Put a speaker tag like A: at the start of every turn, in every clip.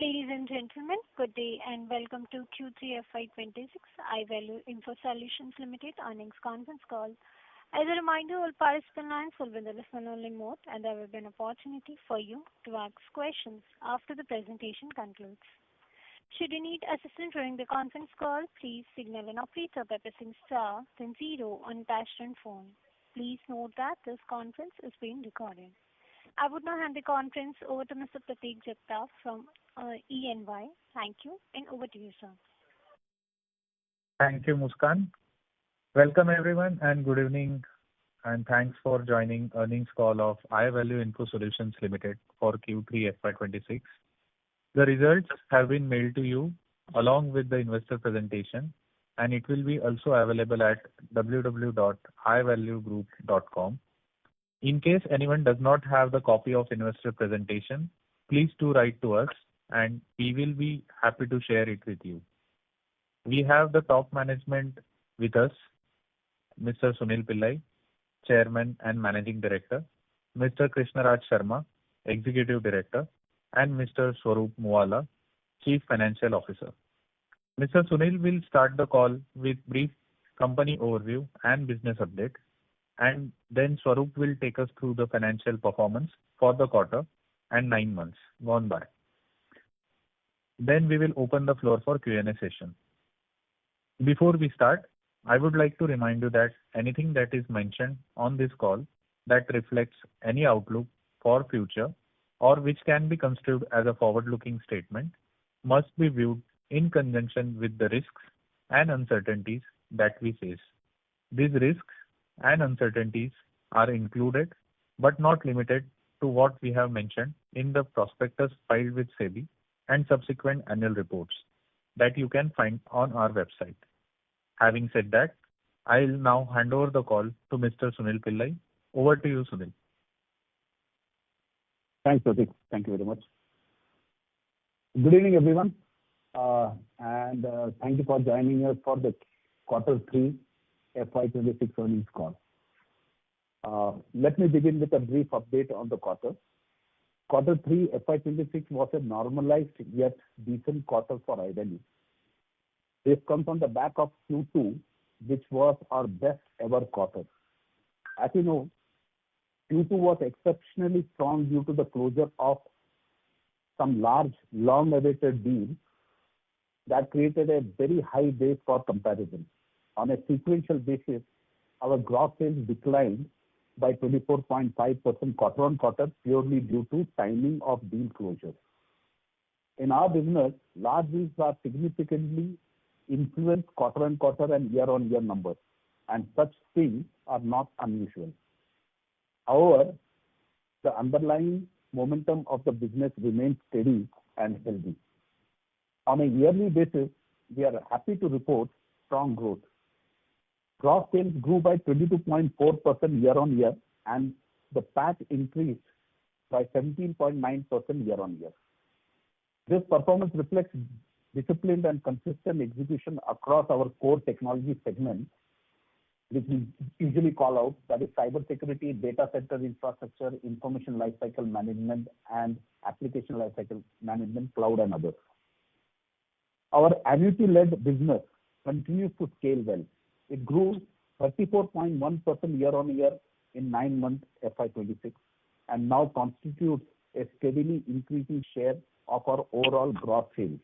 A: Ladies and gentlemen, good day and welcome to Q3 FY2026 Ivalue Infosolutions Ltd earnings conference call. As a reminder, all participant lines will be in the listen-only mode, and there will be an opportunity for you to ask questions after the presentation concludes. Should you need assistance during the conference call, please signal an operator by pressing star then zero on your touch-tone phone. Please note that this conference is being recorded. I would now hand the conference over to Mr. Prateek Jagtap from EY. Thank you, and over to you, sir.
B: Thank you, Muskan. Welcome, everyone, and good evening, and thanks for joining earnings call of Ivalue Infosolutions Ltd for Q3 FY26. The results have been mailed to you along with the investor presentation, and it will be also available at www.ivaluegroup.com. In case anyone does not have the copy of investor presentation, please do write to us and we will be happy to share it with you. We have the top management with us, Mr. Sunil Pillai, Chairman and Managing Director, Mr. Krishnaraj Sharma, Executive Director, and Mr. Swaroop Muwala, Chief Financial Officer. Mr. Sunil will start the call with brief company overview and business update, and then Swaroop will take us through the financial performance for the quarter and 9 months gone by. Then we will open the floor for Q&A session. Before we start, I would like to remind you that anything that is mentioned on this call that reflects any outlook for future or which can be construed as a forward-looking statement must be viewed in conjunction with the risks and uncertainties that we face. These risks and uncertainties are included but not limited to what we have mentioned in the prospectus filed with SEBI and subsequent annual reports that you can find on our website. Having said that, I'll now hand over the call to Mr. Sunil Pillai. Over to you, Sunil.
C: Thanks, Prateek. Thank you very much. Good evening, everyone, and thank you for joining us for the Q3 FY26 earnings call. Let me begin with a brief update on the quarter. Q3 FY26 was a normalized yet decent quarter for Ivalue. This comes on the back of Q2, which was our best ever quarter. As you know, Q2 was exceptionally strong due to the closure of some large, long-awaited deals that created a very high base for comparison. On a sequential basis, our gross sales declined by 24.5% quarter-on-quarter purely due to timing of deal closures. In our business, large deals are significantly influenced quarter-on-quarter and year-on-year numbers, and such things are not unusual. However, the underlying momentum of the business remains steady and healthy. On a yearly basis, we are happy to report strong growth. Gross sales grew by 22.4% year-on-year, and the PAT increased by 17.9% year-on-year. This performance reflects disciplined and consistent execution across our core technology segments, which we usually call out, that is cybersecurity, data center infrastructure, information lifecycle management, and application lifecycle management, cloud, and others. Our annuity-led business continues to scale well. It grew 34.1% year-on-year in 9 months FY26 and now constitutes a steadily increasing share of our overall gross sales.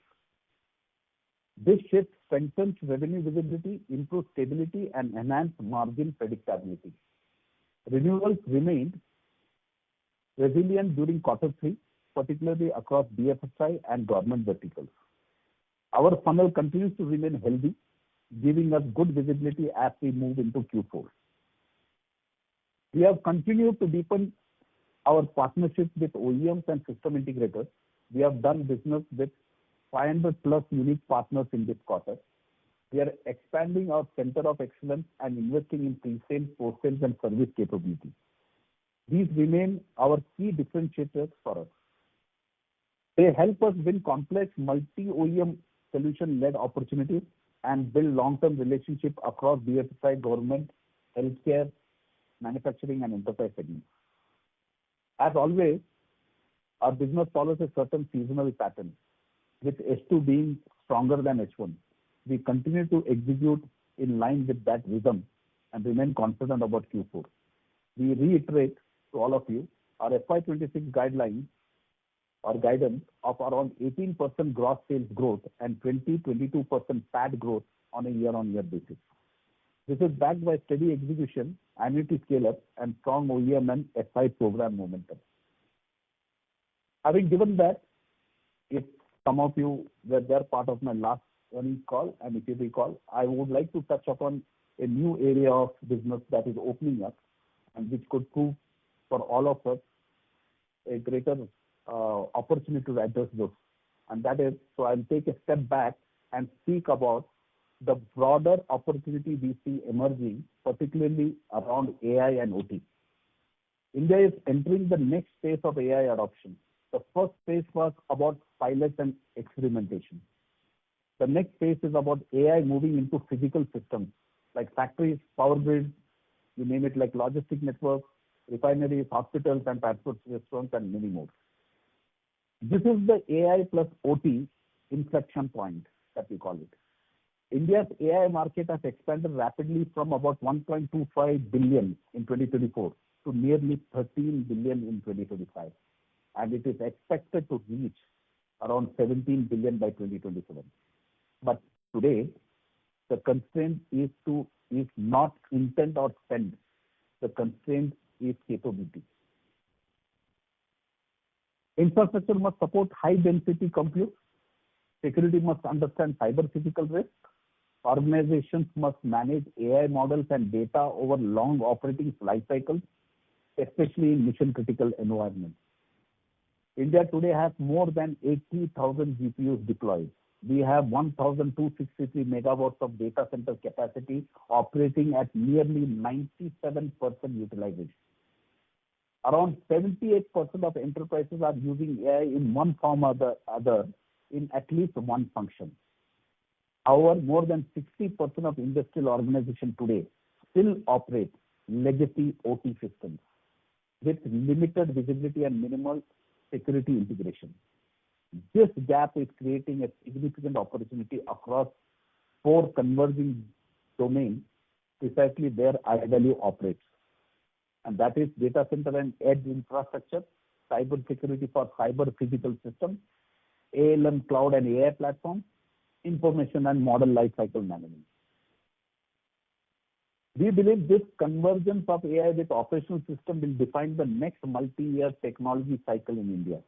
C: This shift strengthens revenue visibility, improves stability, and enhances margin predictability. Renewals remained resilient during Q3, particularly across BFSI and government verticals. Our funnel continues to remain healthy, giving us good visibility as we move into Q4. We have continued to deepen our partnerships with OEMs and system integrators. We have done business with 500 plus unique partners in this quarter. We are expanding our center of excellence and investing in pre-sales, post-sales, and service capabilities. These remain our key differentiators for us. They help us win complex multi-OEM solution-led opportunities and build long-term relationships across BFSI, government, healthcare, manufacturing, and enterprise segments. As always, our business follows a certain seasonal pattern. with H2 being stronger than H1. We continue to execute in line with that rhythm and remain confident about Q4. We reiterate to all of you our FY26 guidelines or guidance of around 18% gross sales growth and 20-22% PAT growth on a year-on-year basis. This is backed by steady execution, annuity scale-up, and strong OEM and SI program momentum. Having given that, if some of you were there part of my last earnings call, and if you recall, I would like to touch upon a new area of business that is opening up and which could prove for all of us a greater opportunity to address those. And that is, so I'll take a step back and speak about the broader opportunity we see emerging, particularly around AI and OT. India is entering the next phase of AI adoption. The first phase was about pilots and experimentation. The next phase is about AI moving into physical systems like factories, power grids, you name it, like logistic networks, refineries, hospitals, and transport restaurants, and many more. This is the AI plus OT inflection point that we call it. India's AI market has expanded rapidly from about 1.25 billion in 2024 to nearly 13 billion in 2025. And it is expected to reach around 17 billion by 2027. But today, the constraint is not intent or spend. The constraint is capability. Infrastructure must support high-density compute. Security must understand cyber-physical risk. Organizations must manage AI models and data over long operating life cycles, especially in mission-critical environments. India today has more than 80,000 GPUs deployed. We have 1,263 megawatts of data center capacity operating at nearly 97% utilization. Around 78% of enterprises are using AI in one form or the other in at least one function. However, more than 60% of industrial organizations today still operate legacy OT systems with limited visibility and minimal security integration. This gap is creating a significant opportunity across 4 converging domains, precisely where Ivalue operates. And that is data center and edge infrastructure, cyber security for cyber physical systems, ALM cloud and AI platforms, information and model lifecycle management. We believe this convergence of AI with operational system will define the next multi-year technology cycle in India.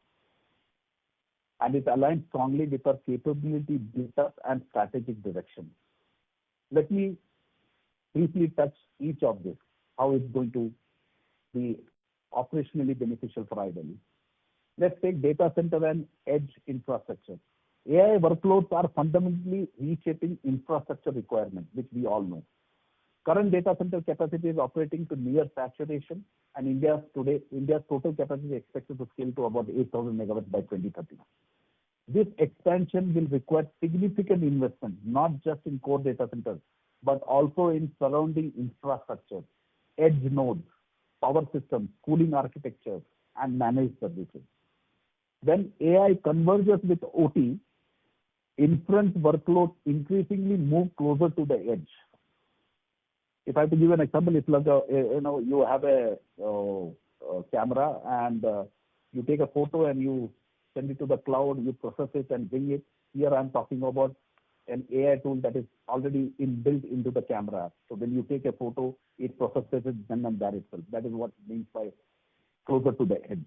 C: And it aligns strongly with our capability build-up and strategic direction. Let me briefly touch each of this, how it's going to be operationally beneficial for Ivalue. Let's take data center and edge infrastructure. AI workloads are fundamentally reshaping infrastructure requirements, which we all know. Current data center capacity is operating to near saturation, and India's total capacity is expected to scale to about 8,000 megawatts by 2030. This expansion will require significant investment, not just in core data centers, but also in surrounding infrastructure, edge nodes, power systems, cooling architecture, and managed services. When AI converges with OT, inference workloads increasingly move closer to the edge. If I have to give an example, it's like you have a camera and you take a photo and you send it to the cloud, you process it and bring it. Here I'm talking about an AI tool that is already inbuilt into the camera. So when you take a photo, it processes it then and there itself. That is what it means by closer to the edge.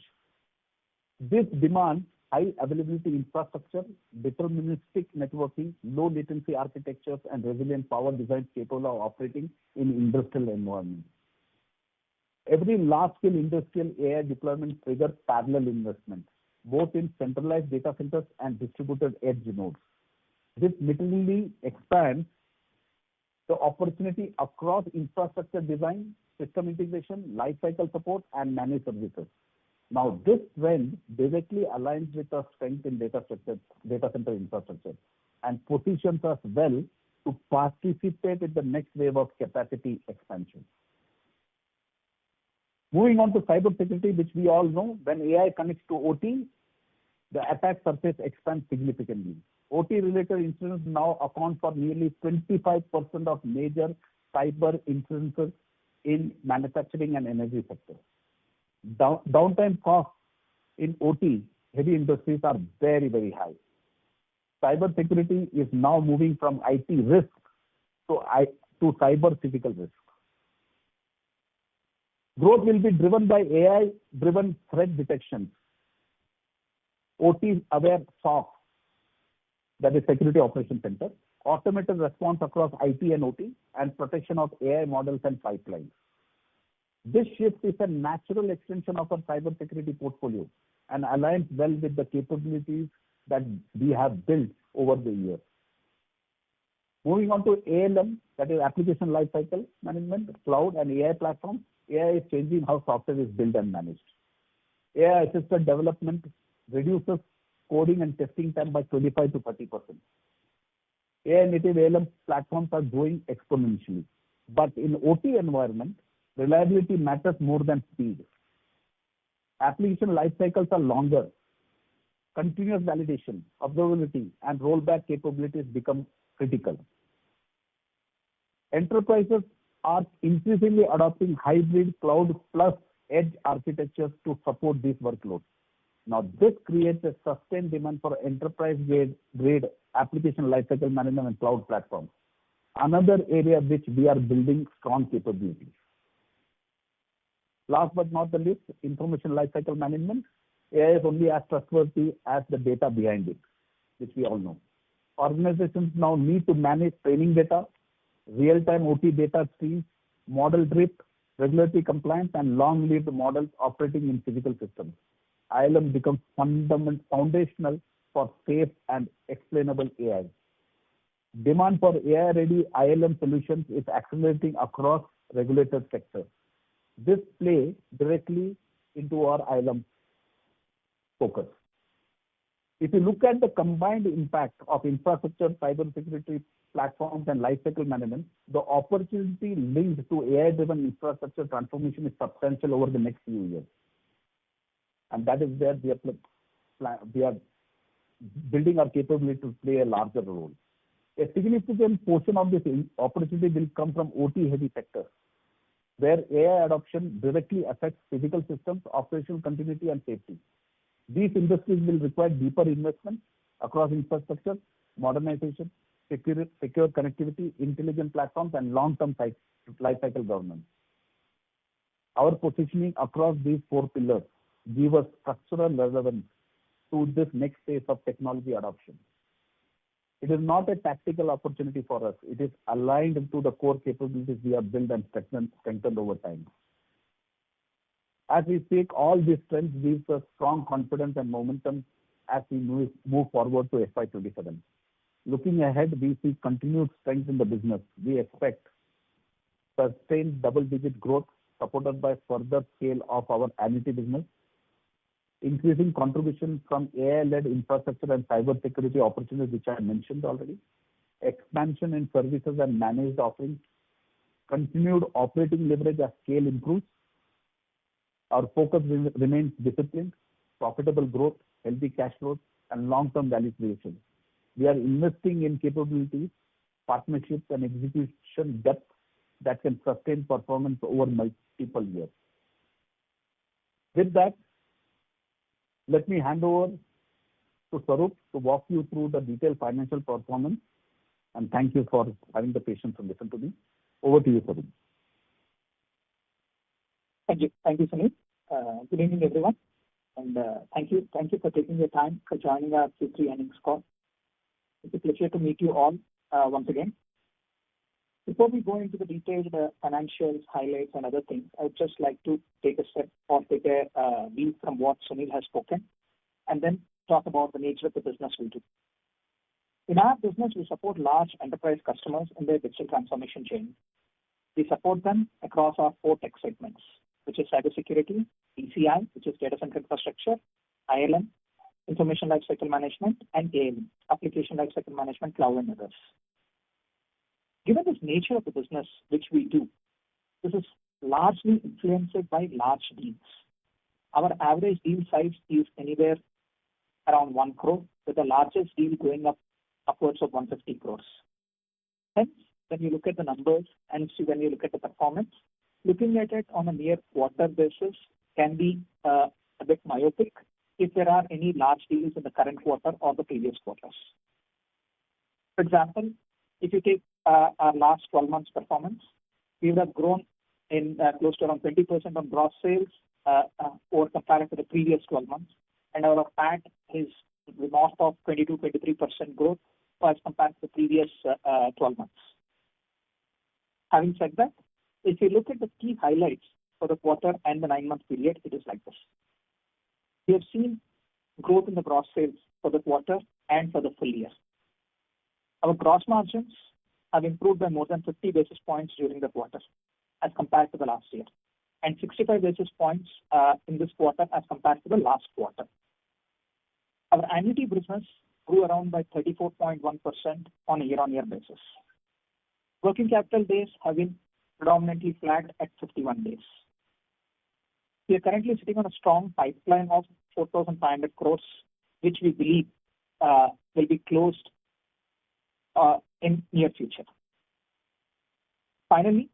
C: This demands high availability infrastructure, deterministic networking, low latency architectures, and resilient power designs capable of operating in industrial environments. Every large-scale industrial AI deployment triggers parallel investment, both in centralized data centers and distributed edge nodes. This materially expands the opportunity across infrastructure design, system integration, lifecycle support, and managed services. Now, this trend directly aligns with our strength in data center infrastructure and positions us well to participate in the next wave of capacity expansion. Moving on to cybersecurity, which we all know, when AI connects to OT, the attack surface expands significantly. OT-related incidents now account for nearly 25% of major cyber incidences in manufacturing and energy sector. Downtime costs in OT heavy industries are very, very high. Cyber security is now moving from IT risk to cyber physical risk. Growth will be driven by AI-driven threat detection, OT-aware SOC, that is Security Operations Center, automated response across IT and OT, and protection of AI models and pipelines. This shift is a natural extension of our cybersecurity portfolio and aligns well with the capabilities that we have built over the years. Moving on to ALM, that is Application Lifecycle Management, Cloud and AI platforms. AI is changing how software is built and managed. AI-assisted development reduces coding and testing time by 25 to 30%. AI-native ALM platforms are growing exponentially. But in OT environment, reliability matters more than speed. Application life cycles are longer. Continuous validation, observability, and rollback capabilities become critical. Enterprises are increasingly adopting hybrid cloud plus edge architectures to support these workloads. Now, this creates a sustained demand for enterprise-grade application lifecycle management and cloud platforms, another area which we are building strong capabilities. Last but not the least, information lifecycle management. AI is only as trustworthy as the data behind it, which we all know. Organizations now need to manage training data, real-time OT data streams, model drift, regulatory compliance, and long-lived models operating in physical systems. ILM becomes foundational for safe and explainable AI. Demand for AI-ready ILM solutions is accelerating across regulated sectors. This plays directly into our ILM focus. If you look at the combined impact of infrastructure, cybersecurity platforms, and lifecycle management, the opportunity linked to AI-driven infrastructure transformation is substantial over the next few years. And that is where we are building our capability to play a larger role. A significant portion of this opportunity will come from OT-heavy sectors, where AI adoption directly affects physical systems, operational continuity, and safety. These industries will require deeper investment across infrastructure, modernization, secure connectivity, intelligent platforms, and long-term lifecycle governance. Our positioning across these four pillars gives us structural relevance to this next phase of technology adoption. It is not a tactical opportunity for us. It is aligned to the core capabilities we have built and strengthened over time. As we speak, all these trends gives us strong confidence and momentum as we move forward to FY27. Looking ahead, we see continued strength in the business. We expect sustained double-digit growth supported by further scale of our annuity business, increasing contribution from AI-led infrastructure and cybersecurity opportunities, which I mentioned already, expansion in services and managed offerings, continued operating leverage as scale improves. Our focus remains disciplined, profitable growth, healthy cash flows, and long-term value creation. We are investing in capabilities, partnerships, and execution depth that can sustain performance over multiple years. With that, let me hand over to Swaroop to walk you through the detailed financial performance. And thank you for having the patience to listen to me. Over to you, Swaroop.
D: Thank you, Sunil. Good evening, everyone, and thank you for taking your time for joining our Q3 earnings call. It's a pleasure to meet you all once again. Before we go into the detailed financials, highlights, and other things, I would just like to take a step or take a view from what Sunil has spoken, and then talk about the nature of the business we do. In our business, we support large enterprise customers in their digital transformation journey. We support them across our four tech segments, which is cybersecurity, ECI, which is data center infrastructure, ILM, information lifecycle management, and ALM, application lifecycle management, cloud, and others. Given this nature of the business which we do, this is largely influenced by large deals. Our average deal size is anywhere around 1 crore, with the largest deal going up upwards of 150 crores. Hence, when you look at the numbers and when you look at the performance, looking at it on a mere quarter basis can be a bit myopic if there are any large deals in the current quarter or the previous quarters. For example, if you take our last 12 months performance, we would have grown in close to around 20% on gross sales over compared to the previous 12 months, and our PAT is north of 22-23% growth as compared to the previous 12 months. Having said that, if you look at the key highlights for the quarter and the 9-month period, it is like this. We have seen growth in the gross sales for the quarter and for the full year. Our gross margins have improved by more than 50 basis points during the quarter as compared to the last year, and 65 basis points in this quarter as compared to the last quarter. Our annuity business grew around by 34.1% on a year-on-year basis. Working capital days have been predominantly flat at 51 days. We are currently sitting on a strong pipeline of 4,500 crores, which we believe will be closed in near future. Finally,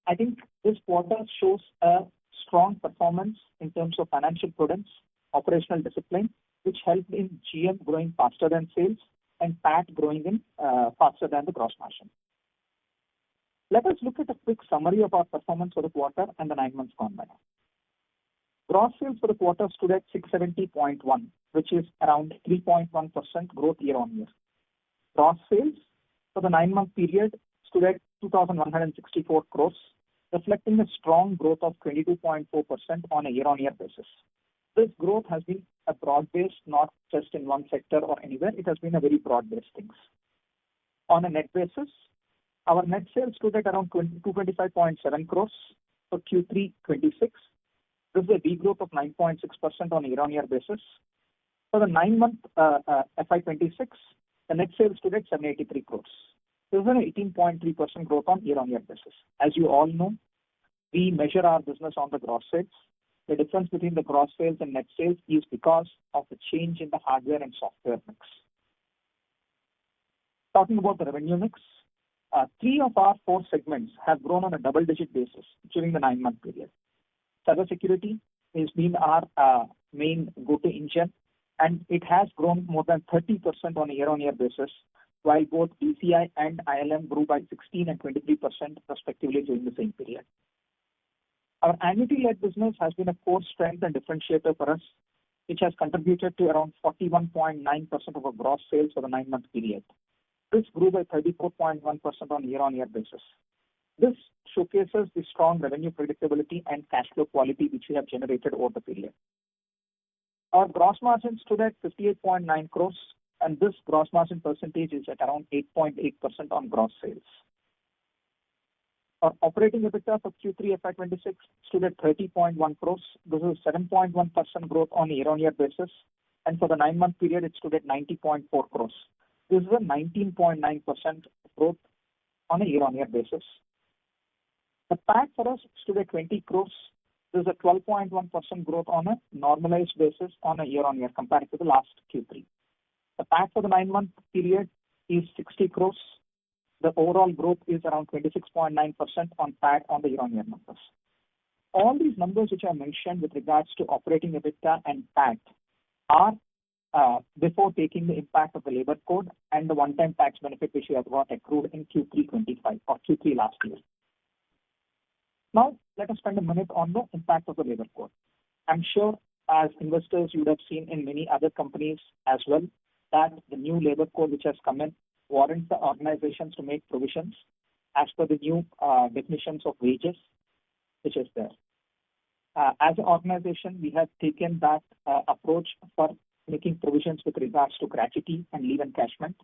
D: I think this quarter shows a strong performance in terms of financial prudence, operational discipline, which helped in GM growing faster than sales and PAT growing in faster than the gross margin. Let us look at a quick summary of our performance for the quarter and the 9 months gone by. Gross sales for the quarter stood at 670.1, which is around 3.1% growth year-on-year. Gross sales for the 9-month period stood at 2,164 crores, reflecting a strong growth of 22.4% on a year-on-year basis. This growth has been a broad-based, not just in one sector or anywhere. It has been a very broad-based thing. On a net basis, our net sales stood at around 225.7 crores for Q3 26. This is a degrowth of 9.6% on a year-on-year basis. For the 9-month FY26, the net sales stood at 783 crores. This is an 18.3% growth on year-on-year basis. As you all know, we measure our business on the gross sales. The difference between the gross sales and net sales is because of the change in the hardware and software mix. Talking about the revenue mix, 3 of our 4 segments have grown on a double-digit basis during the 9-month period. Cybersecurity has been our main go-to engine, and it has grown more than 30% on a year-on-year basis, while both DCI and ILM grew by 16 and 23% respectively during the same period. Our annuity-led business has been a core strength and differentiator for us, which has contributed to around 41.9% of our gross sales for the 9-month period. This grew by 34.1% on a year-on-year basis. This showcases the strong revenue predictability and cash flow quality which we have generated over the period. Our gross margin stood at 58.9 crores, and this gross margin percentage is at around 8.8% on gross sales. Our operating EBITDA for Q3 FY26 stood at 30.1 crores. This is 7.1% growth on a year-on-year basis, and for the 9-month period, it stood at 90.4 crores. This is a 19.9% growth on a year-on-year basis. The PAT for us stood at 20 crores. This is a 12.1% growth on a normalized basis on a year-on-year compared to the last Q3. The PAT for the 9-month period is 60 crores. The overall growth is around 26.9% on PAT on the year-on-year numbers. All these numbers which I mentioned with regards to operating EBITDA and PAT are before taking the impact of the labor code and the one-time tax benefit which we have got accrued in Q3 25 or Q3 last year. Now, let us spend a minute on the impact of the labor code. I'm sure as investors you would have seen in many other companies as well that the new labor code which has come in warrants the organizations to make provisions as per the new definitions of wages which is there. As an organization, we have taken that approach for making provisions with regards to gratuity and leave encashment,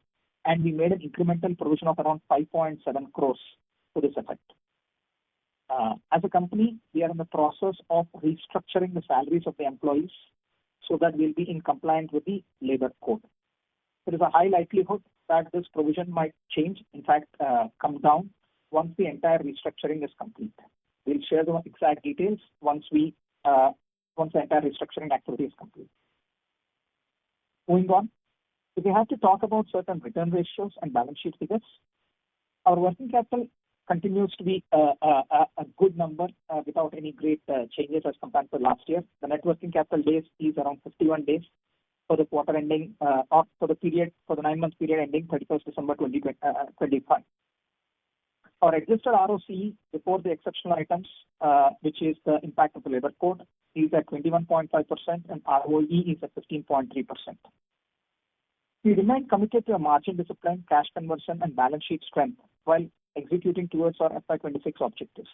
D: and we made an incremental provision of around 5.7 crores to this effect. As a company, we are in the process of restructuring the salaries of the employees so that we'll be in compliance with the labor code. There is a high likelihood that this provision might change, in fact, come down once the entire restructuring is complete. We'll share the exact details once the entire restructuring activity is complete. Moving on, if we have to talk about certain return ratios and balance sheet figures, our working capital continues to be a good number without any great changes as compared to last year. The net working capital days is around 51 days for the quarter ending, or for the 9-month period ending 31st December 2025. Our adjusted ROCE before the exceptional items, which is the impact of the labor code, is at 21.5% and ROE is at 15.3%. We remain committed to a margin discipline, cash conversion, and balance sheet strength while executing towards our FY26 objectives.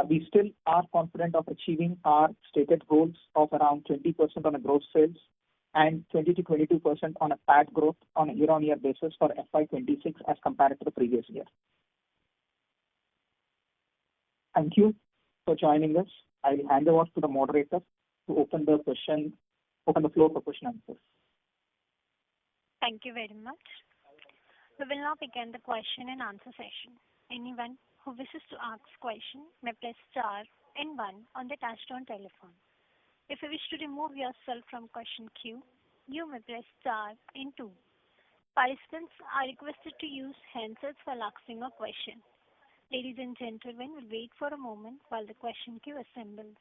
D: We still are confident of achieving our stated goals of around 20% on a gross sales and 20 to 22% on a PAT growth on a year-on-year basis for FY26 as compared to the previous year. Thank you for joining us. I will hand over to the moderator to open the floor for question and answers.
A: Thank you very much. We will now begin the question and answer session. Anyone who wishes to ask question may press star and 1 on the touchtone telephone. If you wish to remove yourself from question queue, you may press star and 2. Participants are requested to use handsets while asking a question. Ladies and gentlemen, we'll wait for a moment while the question queue assembles.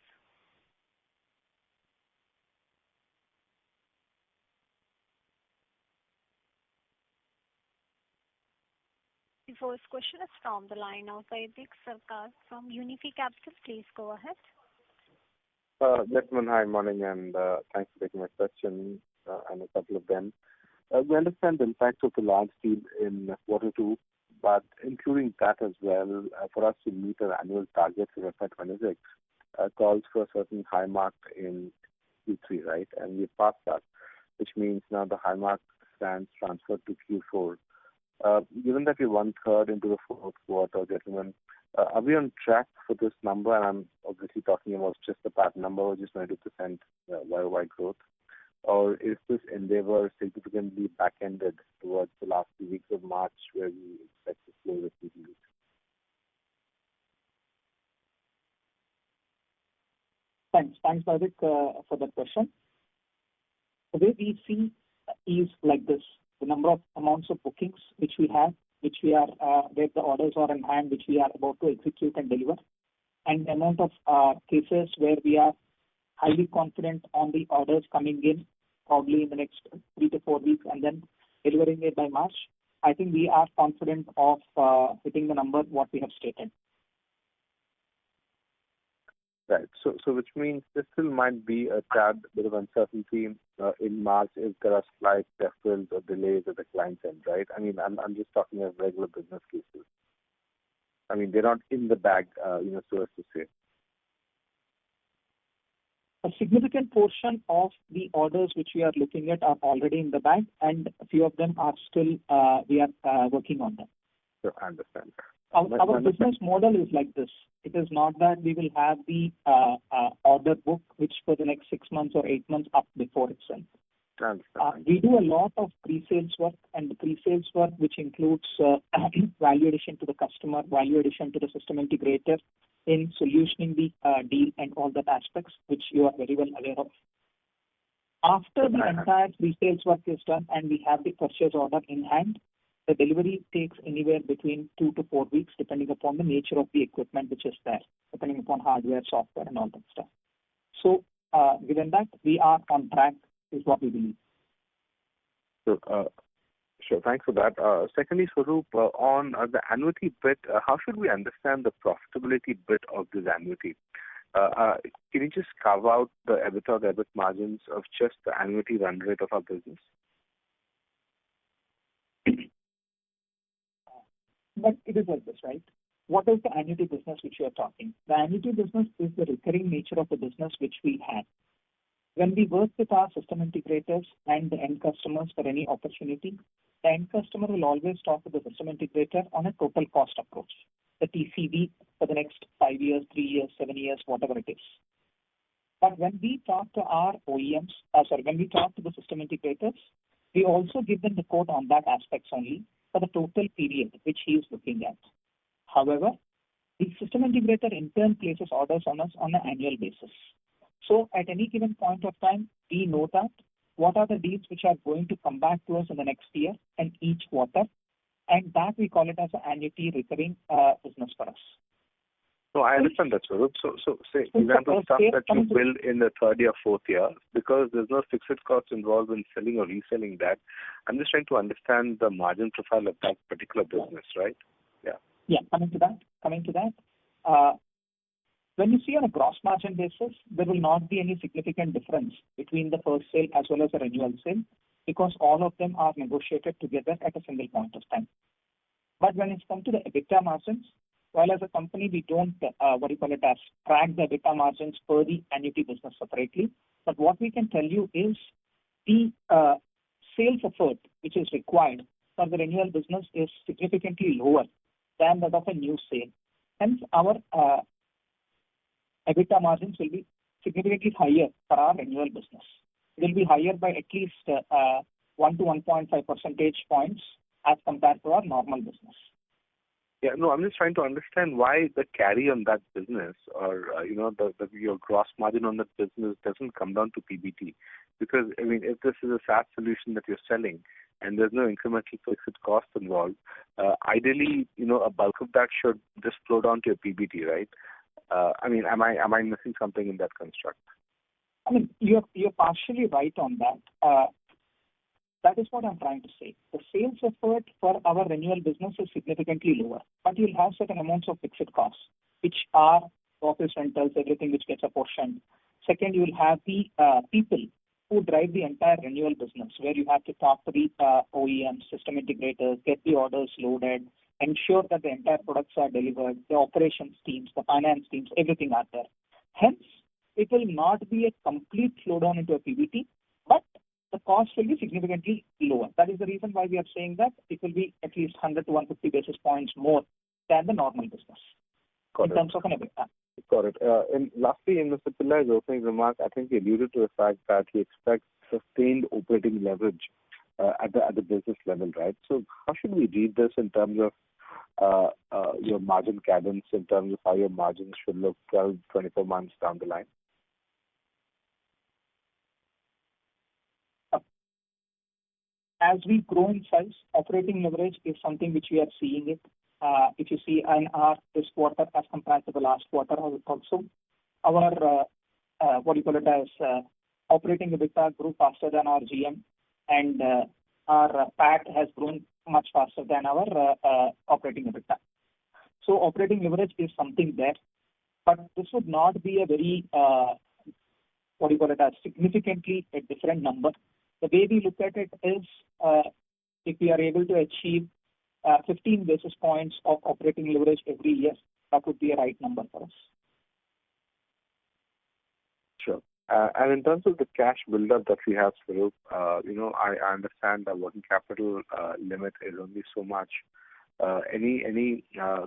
A: The first question is from the line of Vaidik Sarkar from Unifi Capital. Please go ahead.
E: Gentlemen, hi, morning, and thanks for taking my question and a couple of them. We understand the impact of the large deal in quarter 2, but including that as well, for us to meet our annual targets for FY26 calls for a certain high mark in Q3, right? And we passed that, which means now the high mark stands transferred to Q4. Given that we're 1/3 into the fourth quarter, gentlemen, are we on track for this number? And I'm obviously talking about just the PAT number, which is 90% YOY growth. Or is this endeavor significantly back-ended towards the last 2 weeks of March, where we expect to close the few deals?
D: Thanks, Vaidik, for that question. The way we see is like this: the number of amounts of bookings which we have, which we are where the orders are in hand, which we are about to execute and deliver, and the amount of cases where we are highly confident on the orders coming in probably in the next 3 to 4 weeks and then delivering it by March. I think we are confident of hitting the number what we have stated.
E: Right. So which means there still might be a tad bit of uncertainty in March if there are slight deferrals or delays at the client's end, right? I mean, I'm just talking of regular business cases. I mean, they're not in the bag, so as to say.
D: A significant portion of the orders which we are looking at are already in the bag, and a few of them are still, we are working on them.
E: So I understand.
D: Our business model is like this. It is not that we will have the order book which for the next 6 months or 8 months up before itself. We do a lot of pre-sales work, and the pre-sales work which includes value addition to the customer, value addition to the system integrator in solutioning the deal and all that aspects which you are very well aware of. After the entire pre-sales work is done and we have the purchase order in hand, the delivery takes anywhere between 2 to 4 weeks, depending upon the nature of the equipment which is there, depending upon hardware, software, and all that stuff. So, given that, we are on track, is what we believe.
E: Sure, thanks for that. Secondly, Swaroop, on the annuity bit, how should we understand the profitability bit of this annuity? Can you just carve out the EBITDA or the EBIT margins of just the annuity run rate of our business?
D: But it is like this, right? What is the annuity business which you are talking? The annuity business is the recurring nature of the business which we have. When we work with our system integrators and the end customers for any opportunity, the end customer will always talk to the system integrator on a total cost approach, the TCV for the next 5 years, 3 years, 7 years, whatever it is. But when we talk to our OEMs, when we talk to the system integrators, we also give them the quote on that aspects only for the total period which he is looking at. However, the system integrator in turn places orders on us on an annual basis. So at any given point of time, we know that what are the deals which are going to come back to us in the next year and each quarter, and that we call it as an annuity recurring business for us.
E: No, I understand that, Swaroop. So say, for example, stuff that you build in the third year, fourth year, because there's no fixed costs involved in selling or reselling that. I'm just trying to understand the margin profile of that particular business, right? Yeah.
D: Yeah, coming to that. When you see on a gross margin basis, there will not be any significant difference between the first sale as well as the renewal sale, because all of them are negotiated together at a single point of time. But when it's come to the EBITDA margins, while as a company we don't track the EBITDA margins per the annuity business separately, but what we can tell you is the sales effort which is required for the renewal business is significantly lower than that of a new sale. Hence, our EBITDA margins will be significantly higher for our renewal business. It will be higher by at least 1 to 1.5 percentage points as compared to our normal business.
E: Yeah, no, I'm just trying to understand why the carry on that business or, your gross margin on that business doesn't come down to PBT. Because, I mean, if this is a SaaS solution that you're selling and there's no incremental fixed cost involved, ideally, a bulk of that should just flow down to your PBT, right? I mean, am I missing something in that construct?
D: I mean, you're partially right on that. That is what I'm trying to say. The sales effort for our renewal business is significantly lower, but you'll have certain amounts of fixed costs, which are office rentals, everything which gets apportioned. Second, you'll have the people who drive the entire renewal business, where you have to talk to the OEMs, system integrators, get the orders loaded, ensure that the entire products are delivered, the operations teams, the finance teams, everything are there. Hence, it will not be a complete slowdown into a PBT, but the cost will be significantly lower. That is the reason why we are saying that it will be at least 100 to 150 basis points more than the normal business in terms of an EBITDA.
E: Got it. And lastly, in Mr. Pillai's opening remark, I think he alluded to the fact that he expects sustained operating leverage at the business level, right? So how should we read this in terms of your margin cadence, in terms of how your margins should look 12, 24 months down the line?
D: As we grow in size, operating leverage is something which we are seeing it. If you see in our this quarter as compared to the last quarter also, our operating EBITDA grew faster than our GM, and our PAT has grown much faster than our operating EBITDA. So operating leverage is something there, but this would not be a very significantly a different number. The way we look at it is, if we are able to achieve 15 basis points of operating leverage every year, that would be a right number for us.
E: Sure. And in terms of the cash build-up that we have, Swaroop, I understand the working capital limit is only so much. Any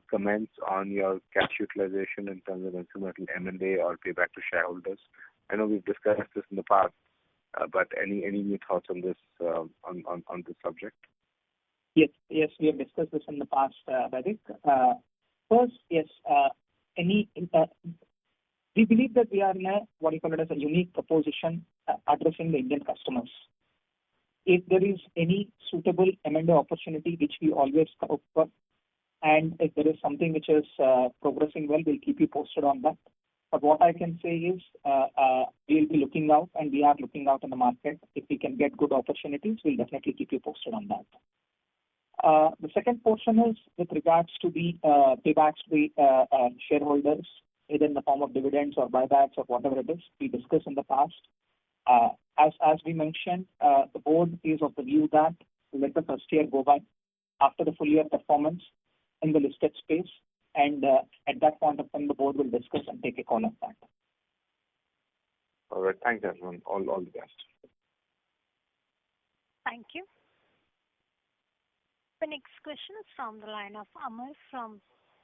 E: comments on your cash utilization in terms of incremental M&A or payback to shareholders? I know we've discussed this in the past. But any new thoughts on this on this subject?
D: Yes, we have discussed this in the past, Vaidik. First, yes, we believe that we are in a unique proposition addressing the Indian customers. If there is any suitable M&A opportunity, which we always scout for, and if there is something which is progressing well, we'll keep you posted on that. But what I can say is we'll be looking out, and we are looking out in the market. If we can get good opportunities, we'll definitely keep you posted on that. The second portion is with regards to the paybacks to the shareholders, either in the form of dividends or buybacks or whatever it is, we discussed in the past. As we mentioned, the board is of the view that let the first year go by after the full year performance in the listed space, and at that point of time, the board will discuss and take a call on that.
E: All right. Thanks, everyone. All the best.
A: Thank you. The next question is from the line of Amar from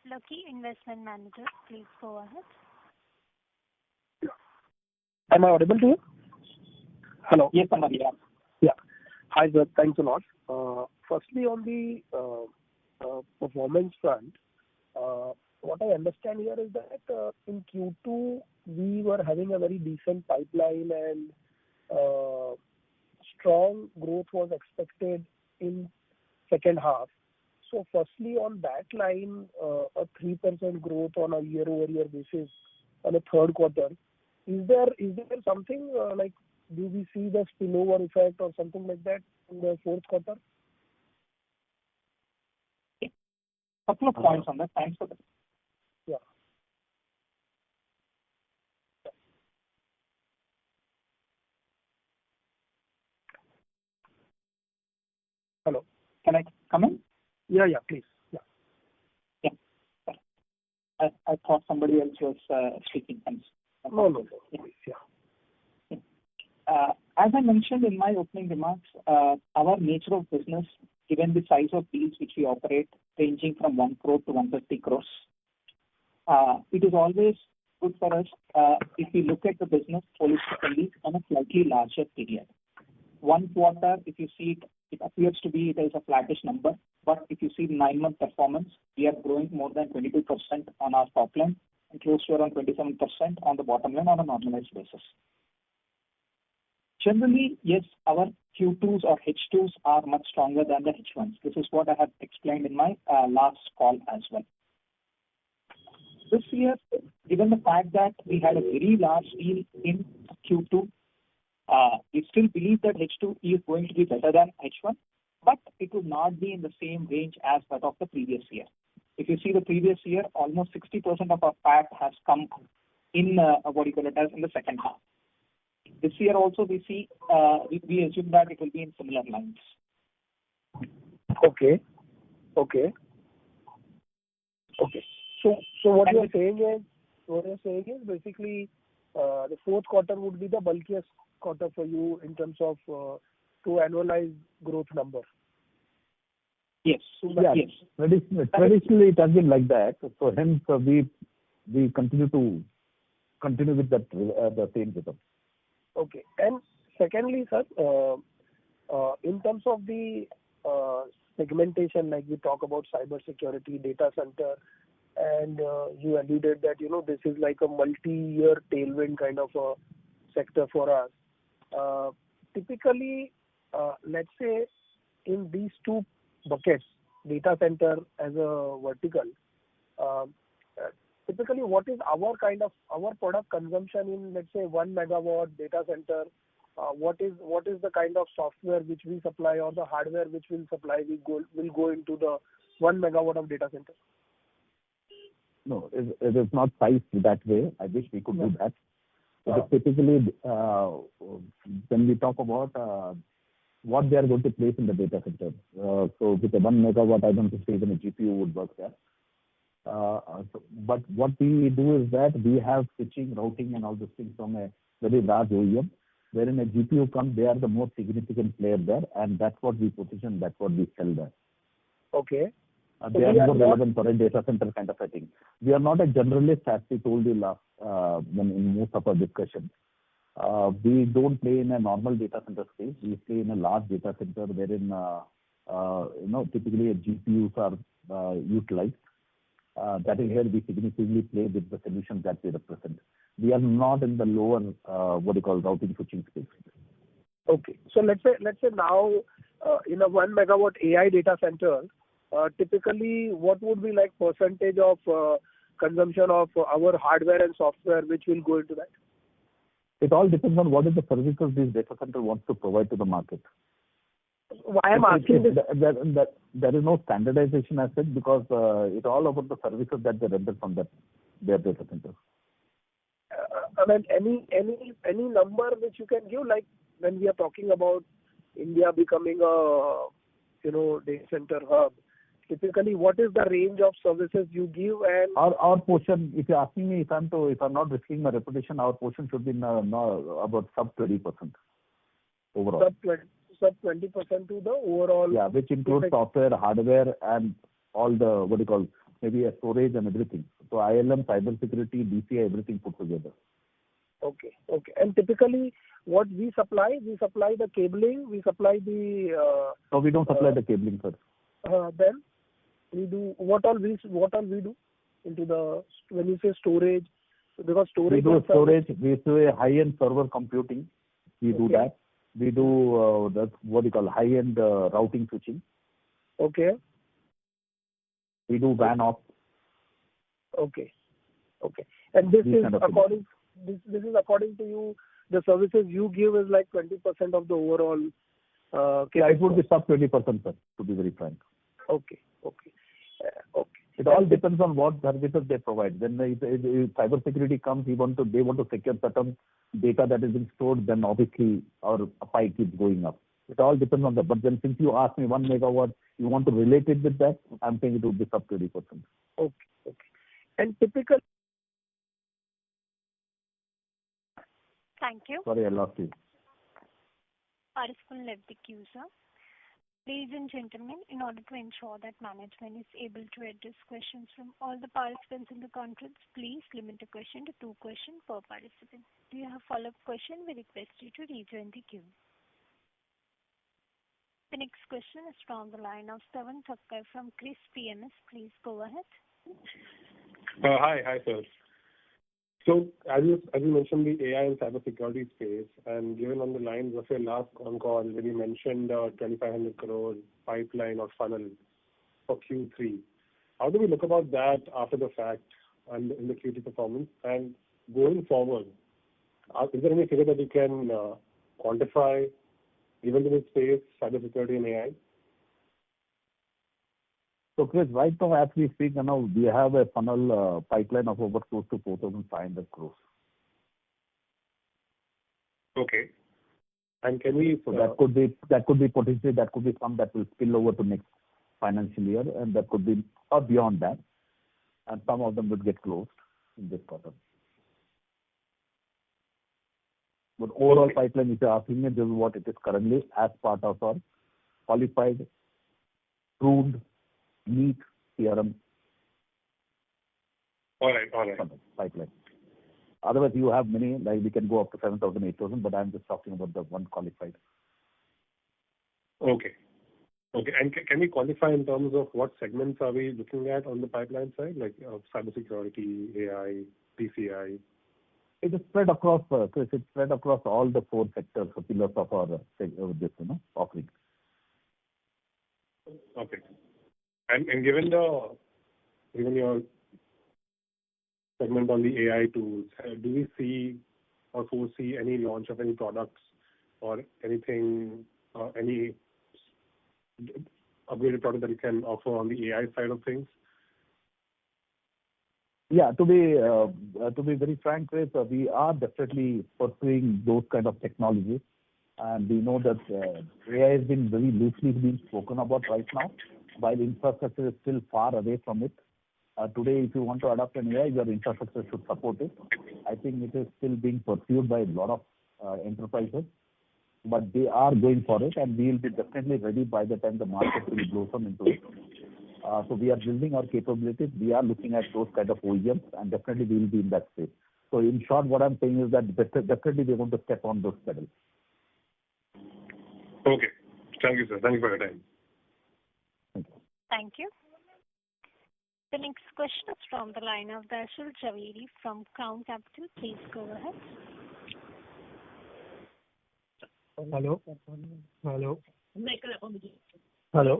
A: Lucky Investment Managers. Please go ahead.
F: Am I audible to you? Hello.
D: Yes, Amar.
F: Yeah. Hi, sir. Thanks a lot. Firstly, on the performance front, what I understand here is that in Q2 we were having a very decent pipeline, and strong growth was expected in second half. So firstly, on that line, a 3% growth on a year-over-year basis on the third quarter, is there something like, do we see the spillover effect or something like that in the fourth quarter?
D: Couple of points on that. Thanks for that.
F: Yeah. Hello.
D: Can I come in?
F: Yeah, please.
D: Yeah. I thought somebody else was speaking. Thanks.
F: No. Please, yeah.
D: As I mentioned in my opening remarks, our nature of business, given the size of deals which we operate, ranging from 1 crore to 150 crores, it is always good for us if we look at the business holistically on a slightly larger period. One quarter, if you see it appears to be it is a flattish number, but if you see the 9-month performance, we are growing more than 22% on our top line and close to around 27% on the bottom line on a normalized basis. Generally, yes, our Q2s or H2s are much stronger than the H1s. This is what I have explained in my last call as well. This year, given the fact that we had a very large deal in Q2, we still believe that H2 is going to be better than H1, but it would not be in the same range as that of the previous year. If you see the previous year, almost 60% of our PAT has come in in the second half. This year also we see, we assume that it will be in similar lines.
F: Okay. So what you're saying is basically the fourth quarter would be the bulkiest quarter for you in terms of to annualize growth number.
D: Yes.
C: Yeah.
D: Yes.
C: Traditionally, it has been like that. So hence we continue with that the same rhythm.
F: Okay. And secondly, sir, in terms of the segmentation, like we talk about cybersecurity, data center, and you alluded that, this is like a multi-year tailwind kind of a sector for us. Typically, let's say in these two buckets, data center as a vertical, typically what is our product consumption in, let's say, 1 megawatt data center? What is the kind of software which we supply or the hardware which we'll supply will go into the 1 megawatt of data center?
C: No, it is not sized that way. I wish we could do that. But typically, when we talk about what they are going to place in the data center, so with a 1 megawatt, I don't think even a GPU would work there. But what we do is that we have switching, routing, and all those things from a very large OEM. Wherein a GPU comes, they are the most significant player there, and that's what we position, that's what we sell there.
F: Okay.
C: They are more relevant for a data center kind of a thing. We are not a generalist, as we told you last when in most of our discussions. We don't play in a normal data center space. We play in a large data center wherein typically GPUs are utilized. That is where we significantly play with the solutions that we represent. We are not in the lower routing switching space.
F: Okay. So let's say now in a 1 megawatt AI data center, typically what would be like percentage of consumption of our hardware and software which will go into that?
C: It all depends on what is the services this data center wants to provide to the market.
F: Why I'm asking this?
C: There is no standardization as such because it's all about the services that they render from their data center.
F: I mean, any number which you can give, like when we are talking about India becoming a data center hub, typically what is the range of services you give? And
C: our portion, if you're asking me if I'm not risking my reputation, our portion should be about sub 20% overall.
F: Sub 20% to the overall.
C: Yeah, which includes software, hardware, and all the maybe a storage and everything. So ILM, cybersecurity, DCI, everything put together.
F: Okay. And typically, what we supply the cabling, we supply the.
C: No, we don't supply the cabling, sir.
F: Then we do what all we do into the when you say storage, because storage.
C: We do storage. We do a high-end server computing. We do that. We do that's what you call high-end routing switching.
F: Okay.
C: We do WAN ops.
F: Okay. Okay. And this
C: These
F: is
C: kind of
F: according this is according to you, the services you give is like 20% of the overall
C: Yeah, it would be sub 20%, sir, to be very frank.
F: Okay. Okay. Okay.
C: It all depends on what services they provide. When if cybersecurity comes, they want to secure certain data that is being stored, then obviously our pie keeps going up. It all depends on that. But then since you asked me 1 megawatt, you want to relate it with that, I'm saying it would be sub 20%.
F: Okay. Okay. And typical.
A: Thank you.
C: Sorry, I lost you.
A: Participant left the queue, sir. Ladies and gentlemen, in order to ensure that management is able to address questions from all the participants in the conference, please limit the question to 2 questions per participant. Do you have follow-up question? We request you to rejoin the queue. The next question is from the line of Stavan Thakkar from Chris PMS. Please go ahead.
G: Hi, sir. So as you mentioned the AI and cybersecurity space, and given on the lines of your last con call when you mentioned 2,500 crore pipeline or funnel for Q3, how do we look about that after the fact and in the Q2 performance? And going forward, is there any figure that you can quantify given to this space, cybersecurity and AI?
C: So Chris, right now as we speak, we have a funnel pipeline of over close to 4,500 crores.
G: Okay. And can we?
C: So that could be potentially, that could be some that will spill over to next financial year, and that could be or beyond that, and some of them would get closed in this quarter. But overall pipeline, if you're asking me, this is what it is currently as part of our qualified, proved, neat CRM.
G: All right.
C: Pipeline. Otherwise, you have many, like we can go up to 7,000, 8,000, but I'm just talking about the one qualified.
G: Okay. And can we quantify in terms of what segments are we looking at on the pipeline side, like cybersecurity, AI, PCI?
C: It is spread across, Chris, it's spread across all the 4 sectors, the pillars of our offering.
G: Okay. And given your segment on the AI tools, do we see or foresee any launch of any products or anything, any upgraded product that you can offer on the AI side of things?
C: Yeah, to be very frank, Chris, we are definitely pursuing those kind of technologies, and we know that AI has been very loosely being spoken about right now, while infrastructure is still far away from it. Today, if you want to adopt an AI, your infrastructure should support it. I think it is still being pursued by a lot of enterprises, but they are going for it, and we will be definitely ready by the time the market will blossom into it. So we are building our capabilities. We are looking at those kind of OEMs, and definitely we will be in that space. So in short, what I'm saying is that definitely they want to step on those pedals.
G: Okay. Thank you, sir. Thank you for your time.
C: Thank you.
A: Thank you. The next question is from the line of Darshil Jhaveri from Crown Capital. Please go ahead.
H: Hello.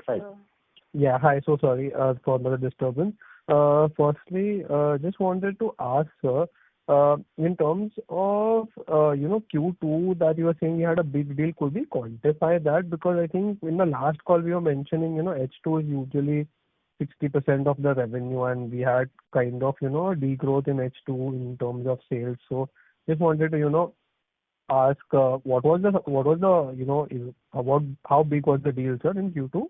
C: Hi.
H: Yeah, hi. So sorry for the disturbance. Firstly, just wanted to ask, sir, in terms of Q2 that you were saying you had a big deal, could we quantify that? Because I think in the last call we were mentioning, H2 is usually 60% of the revenue, and we had kind of degrowth in H2 in terms of sales. So just wanted to ask how big was the deal, sir, in Q2?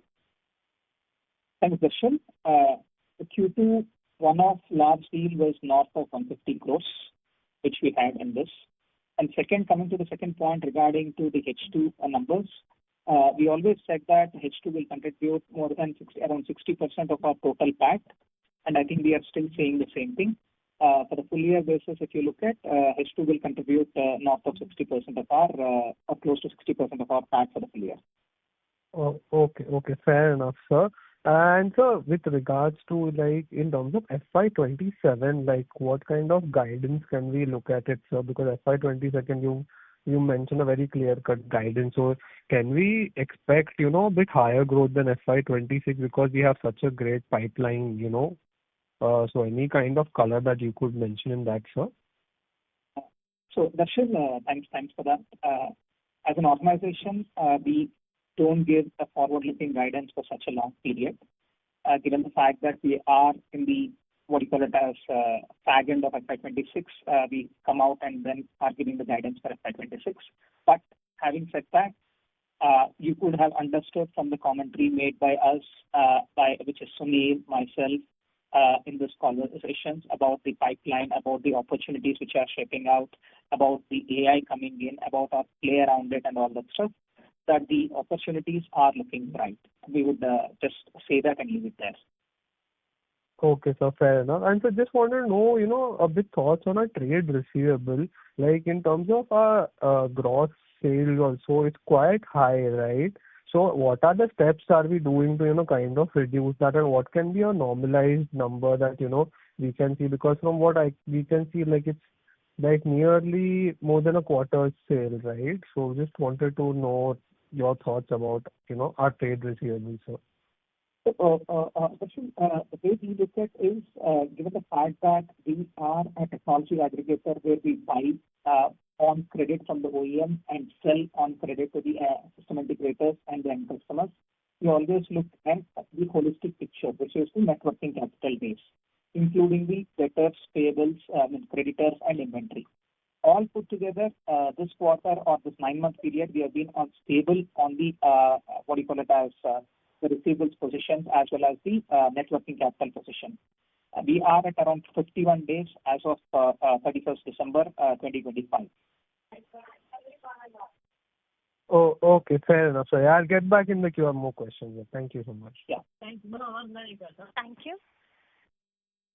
D: Thanks, Darshan. The Q2 one-off large deal was north of 150 crores, which we had in this. And second, coming to the second point regarding to the H2 numbers, we always said that H2 will contribute more than around 60% of our total PAT, and I think we are still saying the same thing. For the full year basis, if you look at H2 will contribute north of 60% of our, or close to 60% of our PAT for the full year.
H: Oh, okay, fair enough, sir. And sir, with regards to in terms of FY27, what kind of guidance can we look at it, sir? Because FY22 you you mentioned a very clear-cut guidance. So can we expect, a bit higher growth than FY26 because we have such a great pipeline? So any kind of color that you could mention in that, sir?
D: So Darshan, thanks for that. As an organization, we don't give a forward-looking guidance for such a long period, given the fact that we are in the fag end of FY26. We come out and then are giving the guidance for FY26. But having said that, you could have understood from the commentary made by us, which is Sunil, myself, in this conversations about the pipeline, about the opportunities which are shaping out, about the AI coming in, about our play around it and all that stuff, that the opportunities are looking bright. We would just say that and leave it there.
H: Okay, so fair enough. And so just want to know, a bit thoughts on our trade receivable. Like in terms of our gross sales also, it's quite high, right? So what are the steps are we doing to, kind of reduce that, and what can be a normalized number that, we can see? Because from what we can see, like it's like nearly more than a quarter's sale, right? So just wanted to know your thoughts about, our trade receivables, sir.
D: So, the way we look at is, given the fact that we are a technology aggregator where we buy on credit from the OEM and sell on credit to the system integrators and the end customers, we always look at the holistic picture, which is the net working capital base, including the debtors, payables, creditors, and inventory. All put together, this quarter or this 9-month period, we have been stable on the the receivables positions as well as the net working capital position. We are at around 51 days as of 31st December 2025.
H: Oh, okay, fair enough. So I'll get back in the queue. I have more questions. Thank you so much.
D: Yeah.
A: Thank you.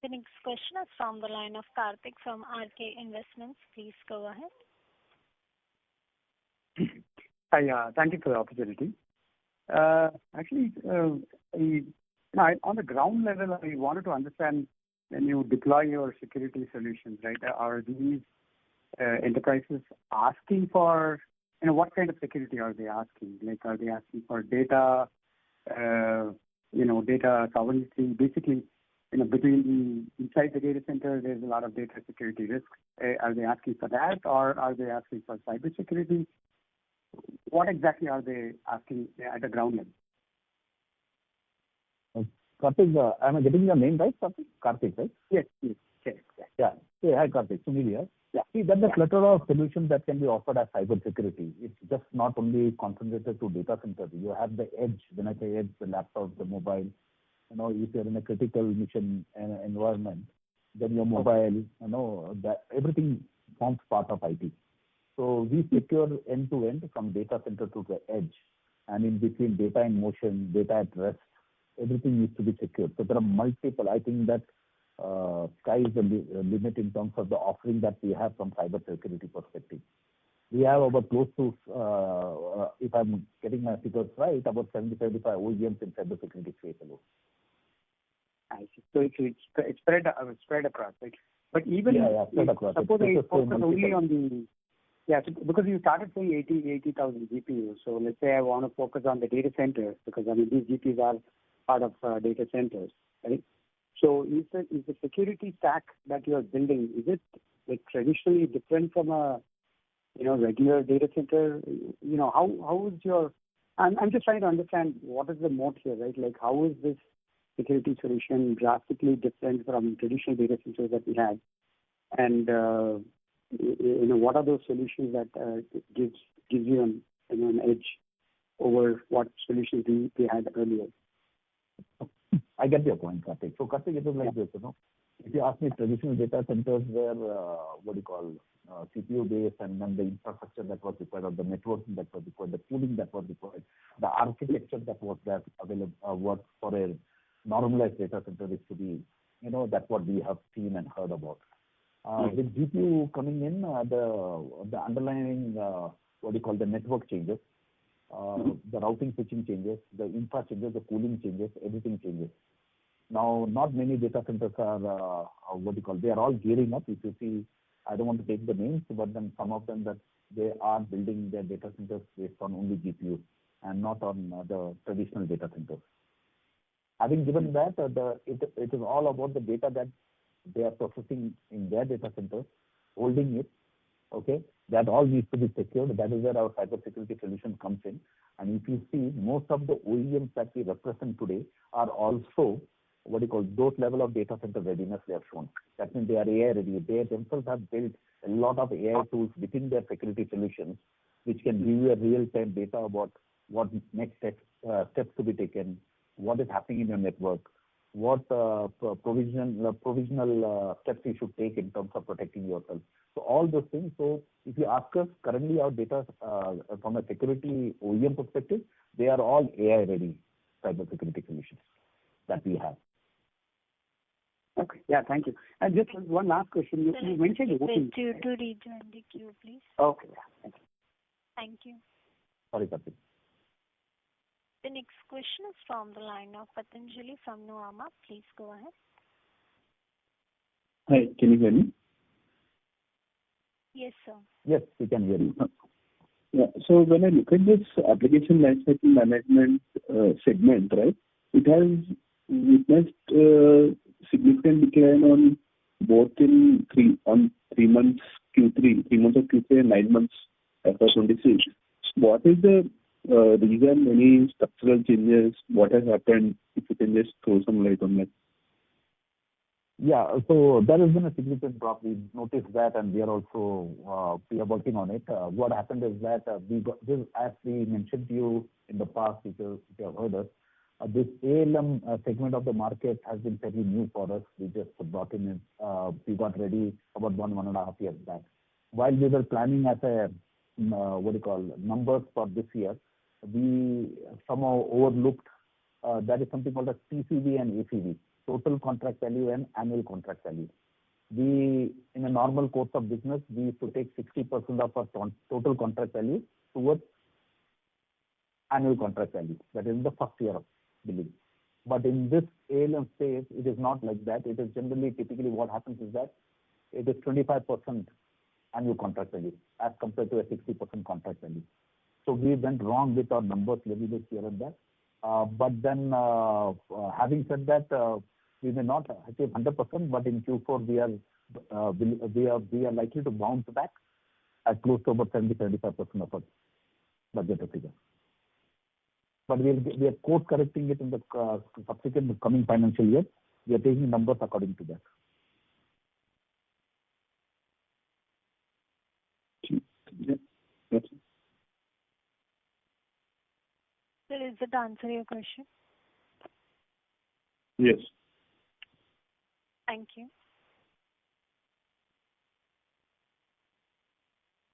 A: The next question is from the line of Karthik from RK Investments. Please go ahead.
I: Hi, thank you for the opportunity. Actually, on the ground level, I wanted to understand when you deploy your security solutions, right? Are these enterprises asking for, what kind of security are they asking? Like, are they asking for data, data sovereignty? Basically, inside the data center, there's a lot of data security risks. Are they asking for that, or are they asking for cybersecurity? What exactly are they asking at the ground level?
C: Karthik, am I getting your name right, Karthik? Karthik, right?
I: Yes.
C: Yeah. Hey, hi, Karthik. Sunil here. Yeah. See, there's a clutter of solutions that can be offered as cybersecurity. It's just not only concentrated to data centers. You have the edge. When I say edge, the laptop, the mobile. If you're in a critical mission environment, then your mobile, that everything forms part of IT. So we secure end-to-end from data center to the edge, and in between data in motion, data at rest, everything needs to be secured. So there are multiple. I think that sky is the limit in terms of the offering that we have from cybersecurity perspective. We have about close to, if I'm getting my figures right, about 70-75 OEMs in cybersecurity space alone.
I: I see. So it's spread across, right? But even
C: spread across.
I: Suppose I focus only on the so because you started saying 80,000 GPUs. So let's say I want to focus on the data center, because these GPUs are part of data centers, right? So is the security stack that you are building, is it like traditionally different from a regular data center? How is your? I'm just trying to understand what is the moat here, right? Like, how is this security solution drastically different from traditional data centers that we had? And what are those solutions that gives you an edge over what solutions we had earlier?
C: I get your point, Karthik. So Karthik, it is like this, if you ask me, traditional data centers were CPU based, and then the infrastructure that was required, or the networking that was required, the cooling that was required, the architecture that was there available worked for a normalized data center is to be, that's what we have seen and heard about. With GPU coming in, the underlying the network changes, the routing switching changes, the infra changes, the cooling changes, everything changes. Now, not many data centers are they are all gearing up. If you see, I don't want to take the names, but then some of them that they are building their data centers based on only GPUs and not on the traditional data centers. Having given that, it is all about the data that they are processing in their data centers, holding it. Okay, that all needs to be secured. That is where our cybersecurity solution comes in. And if you see, most of the OEMs that we represent today are also those level of data center readiness they have shown. That means they are AI ready. They themselves have built a lot of AI tools within their security solutions, which can give you a real-time data about what next steps to be taken, what is happening in your network, what provisional steps you should take in terms of protecting yourself. So all those things. So if you ask us, currently our data from a security OEM perspective, they are all AI ready cybersecurity solutions that we have.
I: Okay. Yeah, thank you. And just one last question. You mentioned voting.
A: To rejoin the queue, please.
I: Okay. Yeah. Thank you.
A: Thank you.
C: Sorry, Karthik.
A: The next question is from the line of Patanjali from Nuvama. Please go ahead.
J: Hi, can you hear me?
A: Yes, sir.
C: Yes, we can hear you.
J: Yeah. So when I look at this application lifecycle management segment, right, it has witnessed significant decline on both in 3 months Q3, 3 months of Q3 and 9 months FY26. What is the reason? Any structural changes? What has happened? If you can just throw some light on that.
C: Yeah, so there has been a significant drop. We noticed that, and we are also working on it. What happened is that we got this, as we mentioned to you in the past, if you have heard us, this ALM segment of the market has been fairly new for us. We just brought in, we got ready about 1.5 years back. While we were planning as a numbers for this year, we somehow overlooked that is something called as TCV and ACV, total contract value and annual contract value. We, in a normal course of business, we used to take 60% of our total contract value towards annual contract value. That is the first year of billing. But in this ALM space, it is not like that. It is generally, typically what happens is that it is 25% annual contract value as compared to a 60% contract value. So we went wrong with our numbers little bit here and there. But then, having said that, we may not achieve 100%, but in Q4 we are likely to bounce back at close to about 70-75% of our budget figure. But we are course correcting it in the subsequent coming financial year. We are taking numbers according to that.
J: Yeah. That's it.
A: Sir, is that answer your question?
J: Yes.
A: Thank you.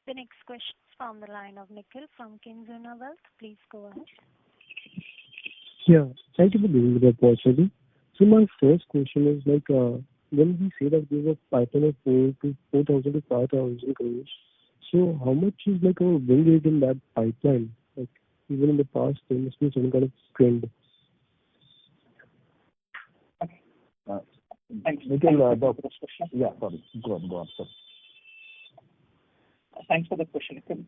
A: The next question is from the line of Nikhil from Kinzona Wealth. Please go ahead.
H: Yeah, thank you for giving me the opportunity. So my first question is when we say that there's a pipeline of 4,000 to 5,000 crores, so how much is our win rate in that pipeline? Like even in the past, there must be some kind of trend.
D: Thanks.
C: Nikhil,
D: for the question.
C: yeah, sorry. Go on, sir.
D: Thanks for the question, Nikhil.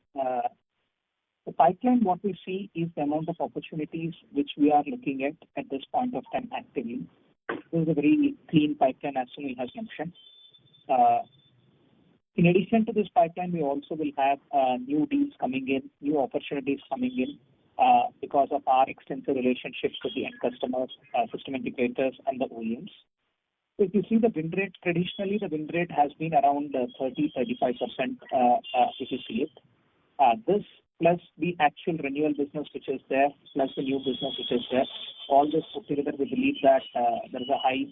D: The pipeline, what we see is the amount of opportunities which we are looking at this point of time actively. This is a very clean pipeline, as Sunil has mentioned. In addition to this pipeline, we also will have new deals coming in, new opportunities coming in because of our extensive relationships with the end customers, system integrators, and the OEMs. So if you see the win rate, traditionally the win rate has been around 30-35%, if you see it. This plus the actual renewal business which is there, plus the new business which is there, all this put together, we believe that there is a high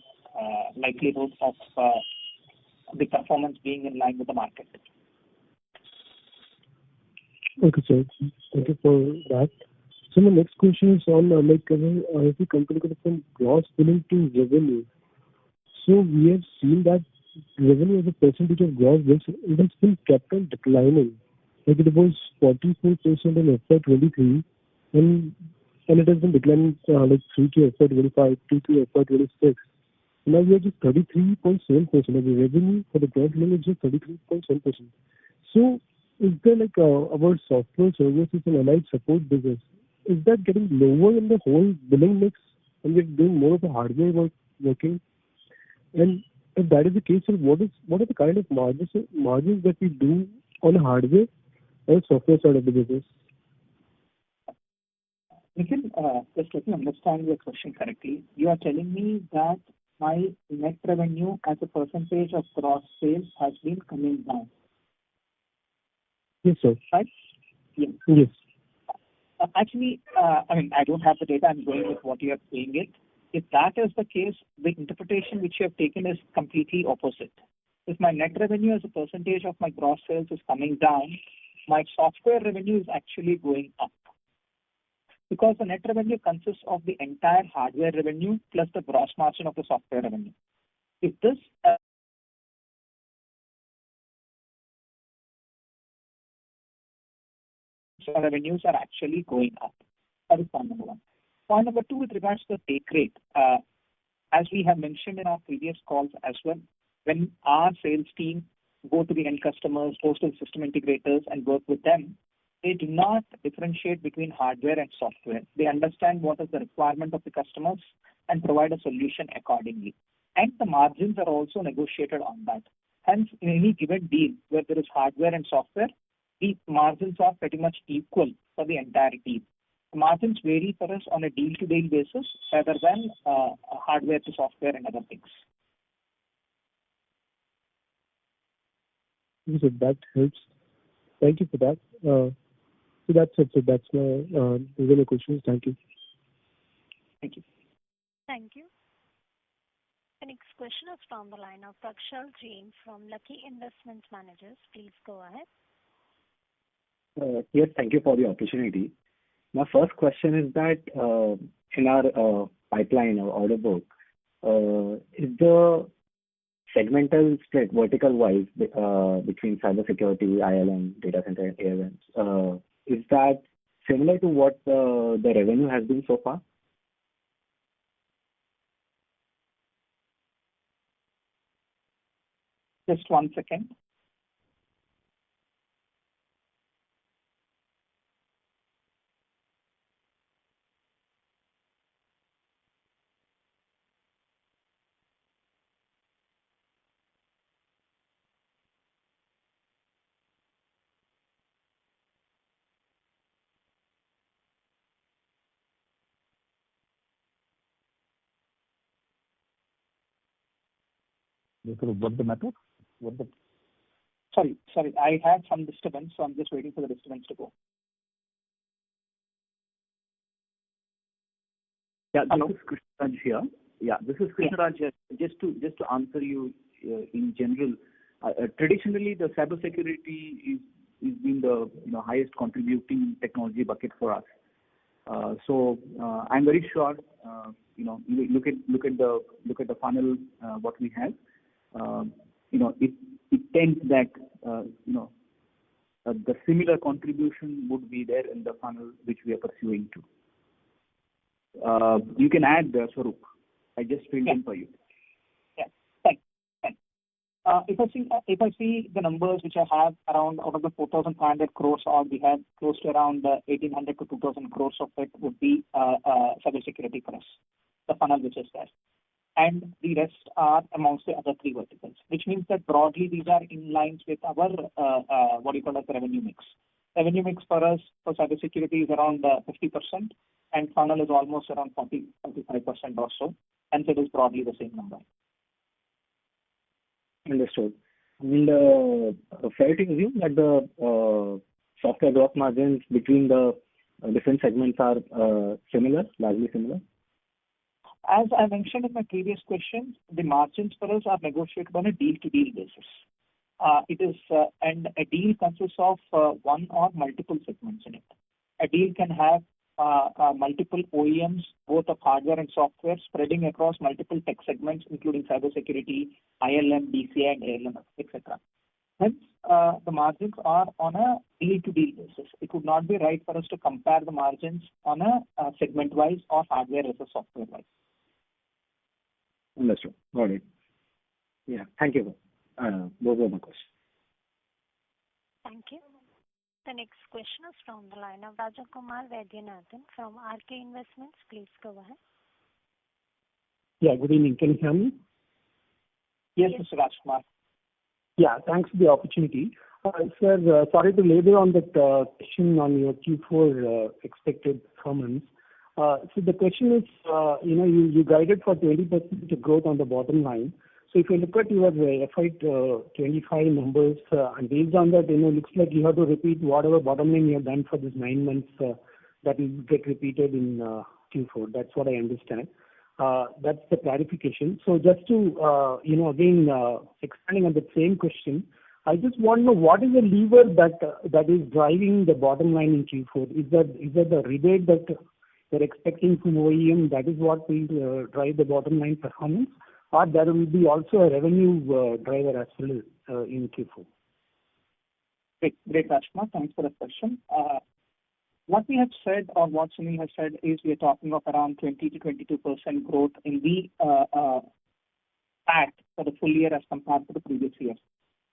D: likelihood of the performance being in line with the market.
H: Okay, sir. Thank you for that. So my next question is on if we compare from gross billing to revenue. So we have seen that revenue as a percentage of gross bills, it has been kept on declining. Like it was 44% in FY23, and it has been declining like 3 to FY25, 2 to FY26. Now we are just 33.7% of the revenue for the gross billing is just 33.7%. So is there like our software services and allied support business, is that getting lower in the whole billing mix and we're doing more of the hardware working? And if that is the case, then what are the kind of margins that we do on hardware and software side of the business?
D: Nikhil, just let me understand your question correctly. You are telling me that my net revenue as a percentage of gross sales has been coming down.
H: Yes, sir.
D: Right? Yes.
H: Yes.
D: Actually, I don't have the data. I'm going with what you are saying it. If that is the case, the interpretation which you have taken is completely opposite. If my net revenue as a percentage of my gross sales is coming down, my software revenue is actually going up. Because the net revenue consists of the entire hardware revenue plus the gross margin of the software revenue. If this revenues are actually going up. That is point number one. Point number two, with regards to the take rate, as we have mentioned in our previous calls as well, when our sales team go to the end customers, goes to the system integrators and work with them, they do not differentiate between hardware and software. They understand what is the requirement of the customers and provide a solution accordingly. And the margins are also negotiated on that. Hence, in any given deal where there is hardware and software, the margins are pretty much equal for the entire deal. The margins vary for us on a deal-to-deal basis rather than hardware to software and other things.
H: So that helps. Thank you for that. So that's it. So that's my those are my questions. Thank you.
D: Thank you.
A: Thank you. The next question is from the line of Prakshal Jain from Lucky Investment Managers. Please go ahead.
K: Yes, thank you for the opportunity. My first question is that in our pipeline or order book, is the segmental split vertical-wise between cybersecurity, ILM, data center, and ALMs, is that similar to what the revenue has been so far?
D: Just 1 second.
C: What's the matter?
D: Sorry, I had some disturbance, so I'm just waiting for the disturbance to go.
L: Yeah,
D: Hello?
L: this is Krishnaraj here. This is Krishnaraj here. Just to answer you in general, traditionally the cybersecurity is been the highest contributing technology bucket for us. So I'm very sure look at the funnel what we have. It tends that the similar contribution would be there in the funnel which we are pursuing to. You can add Swaroop. I just filled in for you.
D: Yeah, thanks. If I see the numbers which I have around out of the 4,500 crores, or we have close to around 1,800 to 2,000 crores of it would be cybersecurity for us, the funnel which is there. And the rest are amongst the other three verticals, which means that broadly these are in lines with our revenue mix. Revenue mix for us for cybersecurity is around 50%, and funnel is almost around 45% or so, and it is broadly the same number.
K: Understood. And fair to assume that the software gross margins between the different segments are largely similar?
D: As I mentioned in my previous question, the margins for us are negotiated on a deal-to-deal basis. And a deal consists of one or multiple segments in it. A deal can have multiple OEMs, both of hardware and software, spreading across multiple tech segments, including cybersecurity, ILM, DCI, and ALM, etc. Hence, the margins are on a deal-to-deal basis. It would not be right for us to compare the margins on a segment-wise or hardware versus software-wise.
K: Understood. Got it. Yeah. Thank you. Those were my questions.
A: Thank you. The next question is from the line of Rajakumar Vaidyanathan from RK Investments. Please go ahead.
M: Yeah, good evening. Can you hear me?
D: Yes, Mr. Rajkumar.
M: Yeah, thanks for the opportunity. Sir, sorry to labor on that question on your Q4 expected performance. So the question is, you guided for 20% growth on the bottom line. So if you look at your FY25 numbers, and based on that, looks like you have to repeat whatever bottom line you have done for this 9 months, that will get repeated in Q4. That's what I understand. That's the clarification. So just to, again, expanding on the same question, I just want to know what is the lever that is driving the bottom line in Q4? Is that the rebate that you're expecting from OEM, that is what will drive the bottom line performance? Or there will be also a revenue driver as well in Q4?
D: Great, Rajkumar. Thanks for the question. What we have said, or what Sunil has said, is we are talking of around 20 to 22% growth in the PAT for the full year as compared to the previous year,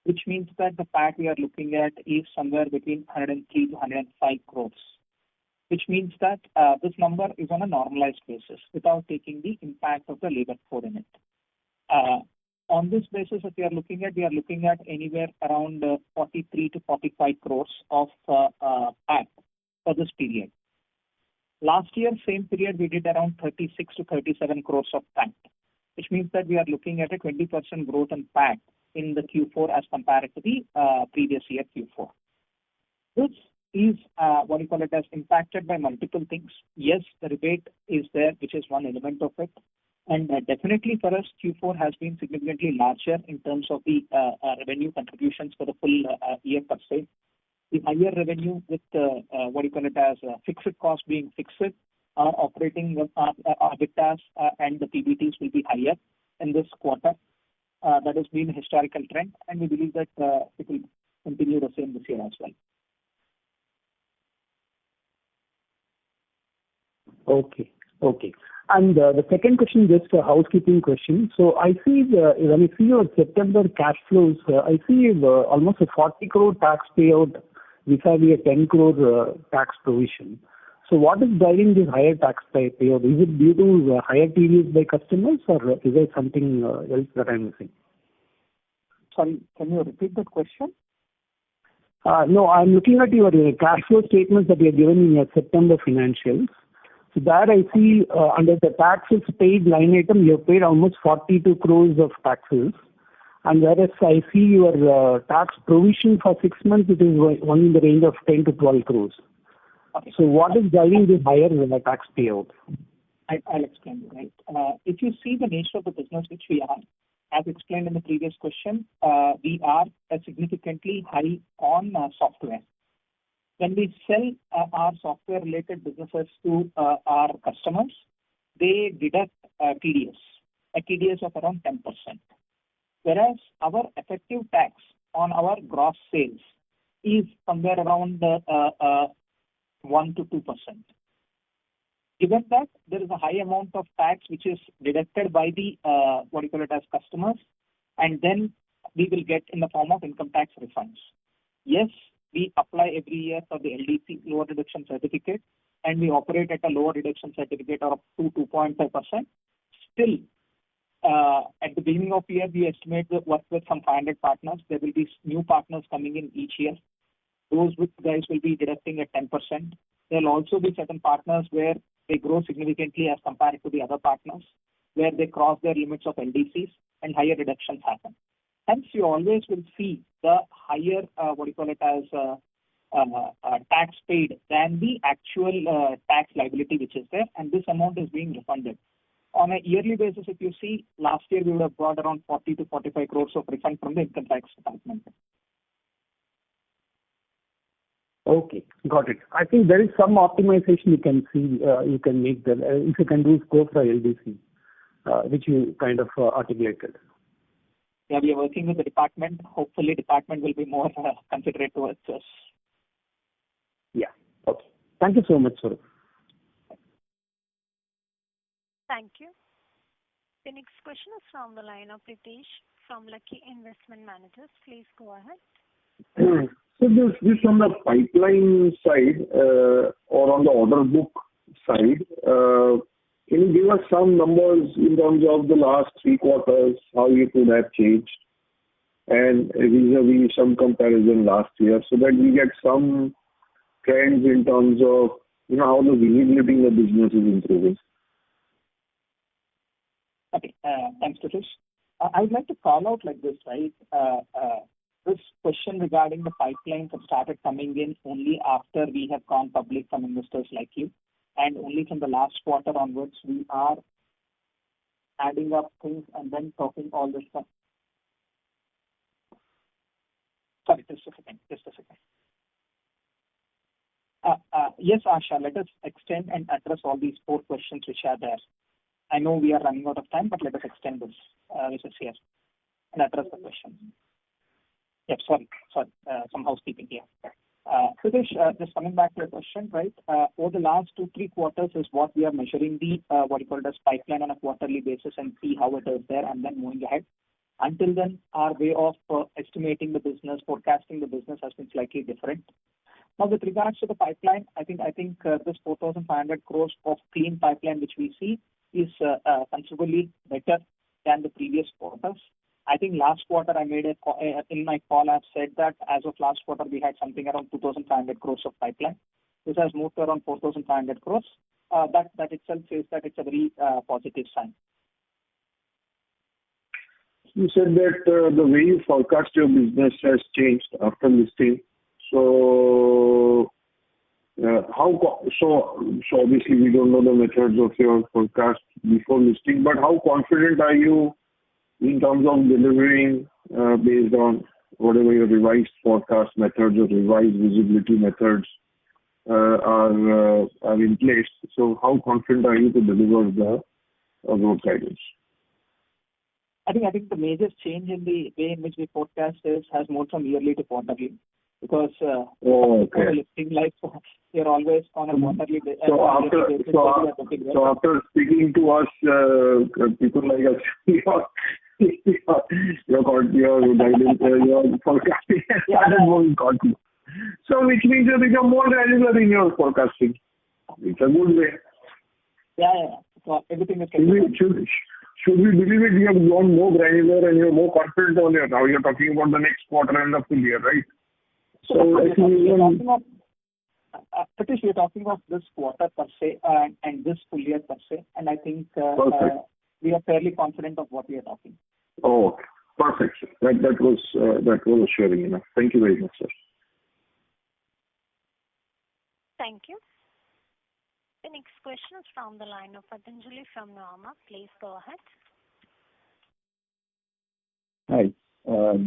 D: which means that the PAT we are looking at is somewhere between 103 to 105 crores, which means that this number is on a normalized basis without taking the impact of the labor code in it. On this basis, if we are looking at anywhere around 43 to 45 crores of PAT for this period. Last year, same period, we did around 36 to 37 crores of PAT, which means that we are looking at a 20% growth in PAT in the Q4 as compared to the previous year Q4. This is as impacted by multiple things. Yes, the rebate is there, which is one element of it. And definitely for us, Q4 has been significantly larger in terms of the revenue contributions for the full year per se. The higher revenue with fixed cost being fixed, operating EBITDAs and the PBTs will be higher in this quarter. That has been a historical trend, and we believe that it will continue the same this year as well.
M: Okay. And the second question, just a housekeeping question. So I see when I see your September cash flows, I see almost a 40 crore tax payout vis-a-vis a 10 crore tax provision. So what is driving this higher tax payout? Is it due to higher TVs by customers, or is there something else that I'm missing?
D: Sorry, can you repeat that question?
M: No, I'm looking at your cash flow statements that you have given in your September financials. So there I see under the taxes paid line item, you have paid almost 42 crores of taxes. And whereas I see your tax provision for 6 months, it is only in the range of 10 to 12 crores.
D: Okay.
M: So what is driving this higher tax payout?
D: I'll explain you, right. If you see the nature of the business which we are, as explained in the previous question, we are significantly high on software. When we sell our software-related businesses to our customers, they deduct TDS, a TDS of around 10%. Whereas our effective tax on our gross sales is somewhere around 1 to 2%. Given that there is a high amount of tax which is deducted by the customers, and then we will get in the form of income tax refunds. Yes, we apply every year for the LDC, lower deduction certificate, and we operate at a lower deduction certificate of 2.5%. Still, at the beginning of the year, we estimate to work with some 500 partners. There will be new partners coming in each year. Those guys will be deducting at 10%. There will also be certain partners where they grow significantly as compared to the other partners, where they cross their limits of LDCs and higher deductions happen. Hence, you always will see the higher, tax paid than the actual tax liability which is there, and this amount is being refunded. On a yearly basis, if you see, last year we would have got around 40 to 45 crores of refund from the income tax department.
M: Okay, got it. I think there is some optimization you can see, you can make there. If you can do scope for LDC, which you kind of articulated.
D: Yeah, we are working with the department. Hopefully, department will be more considerate towards us.
M: Yeah. Okay. Thank you so much, sir.
A: Thank you. The next question is from the line of Pritesh from Lucky Investment Managers. Please go ahead.
J: So this on the pipeline side, or on the order book side, can you give us some numbers in terms of the last 3 quarters, how it would have changed, and vis-a-vis some comparison last year, so that we get some trends in terms of, how the visibility in the business is improving?
D: Okay. Thanks, Pritesh. I would like to call out like this, right? This question regarding the pipelines have started coming in only after we have gone public from investors like you, and only from the last quarter onwards, we are adding up things and then talking all this stuff. Sorry, just a second. Yes, Asha, let us extend and address all these 4 questions which are there. I know we are running out of time, but let us extend this, which is here, and address the questions. Yep, sorry, some housekeeping here. Pritesh, just coming back to your question, right? Over the last 2-3 quarters is what we are measuring the what you call it as pipeline on a quarterly basis and see how it is there, and then moving ahead. Until then, our way of estimating the business, forecasting the business has been slightly different. Now, with regards to the pipeline, I think this 4,500 crores of clean pipeline which we see is considerably better than the previous quarters. I think last quarter I made in my call I've said that as of last quarter we had something around 2,500 crores of pipeline. This has moved to around 4,500 crores. That itself says that it's a very positive sign.
J: You said that the way you forecast your business has changed after listing. So, obviously we don't know the methods of your forecast before listing, but how confident are you in terms of delivering based on whatever your revised forecast methods or revised visibility methods are in place? So how confident are you to deliver the growth guidance?
D: I think the major change in the way in which we forecast has moved from yearly to quarterly, because for listing life, you're always on a quarterly basis.
J: So after speaking to us, people like us, your guidance, your forecasting started moving confident. So which means you become more granular in your forecasting. It's a good way.
D: Yeah. So everything is.
J: Should we believe it? You have gone more granular and you're more confident on it. Now you're talking about the next quarter and the full year, right? So I think
D: Pritesh, we're talking about this quarter per se and this full year per se, and I think we are fairly confident of what we are talking.
J: Oh, perfect. That was assuring enough. Thank you very much, sir.
A: Thank you. The next question is from the line of Patanjali from Nuvama. Please go ahead.
J: Hi.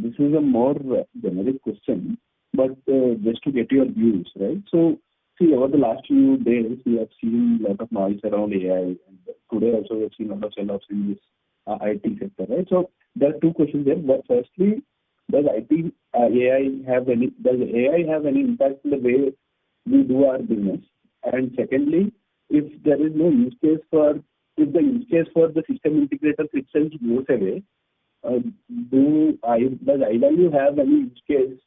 J: This is a more generic question, but just to get your views, right? So, see, over the last few days, we have seen a lot of noise around AI, and today also we have seen a lot of sell-offs in this IT sector, right? So, there are 2 questions there. But firstly, does AI have any impact in the way we do our business? And secondly, if there is no use case if the use case for the system integrators itself goes away, does Ivalue have any use case?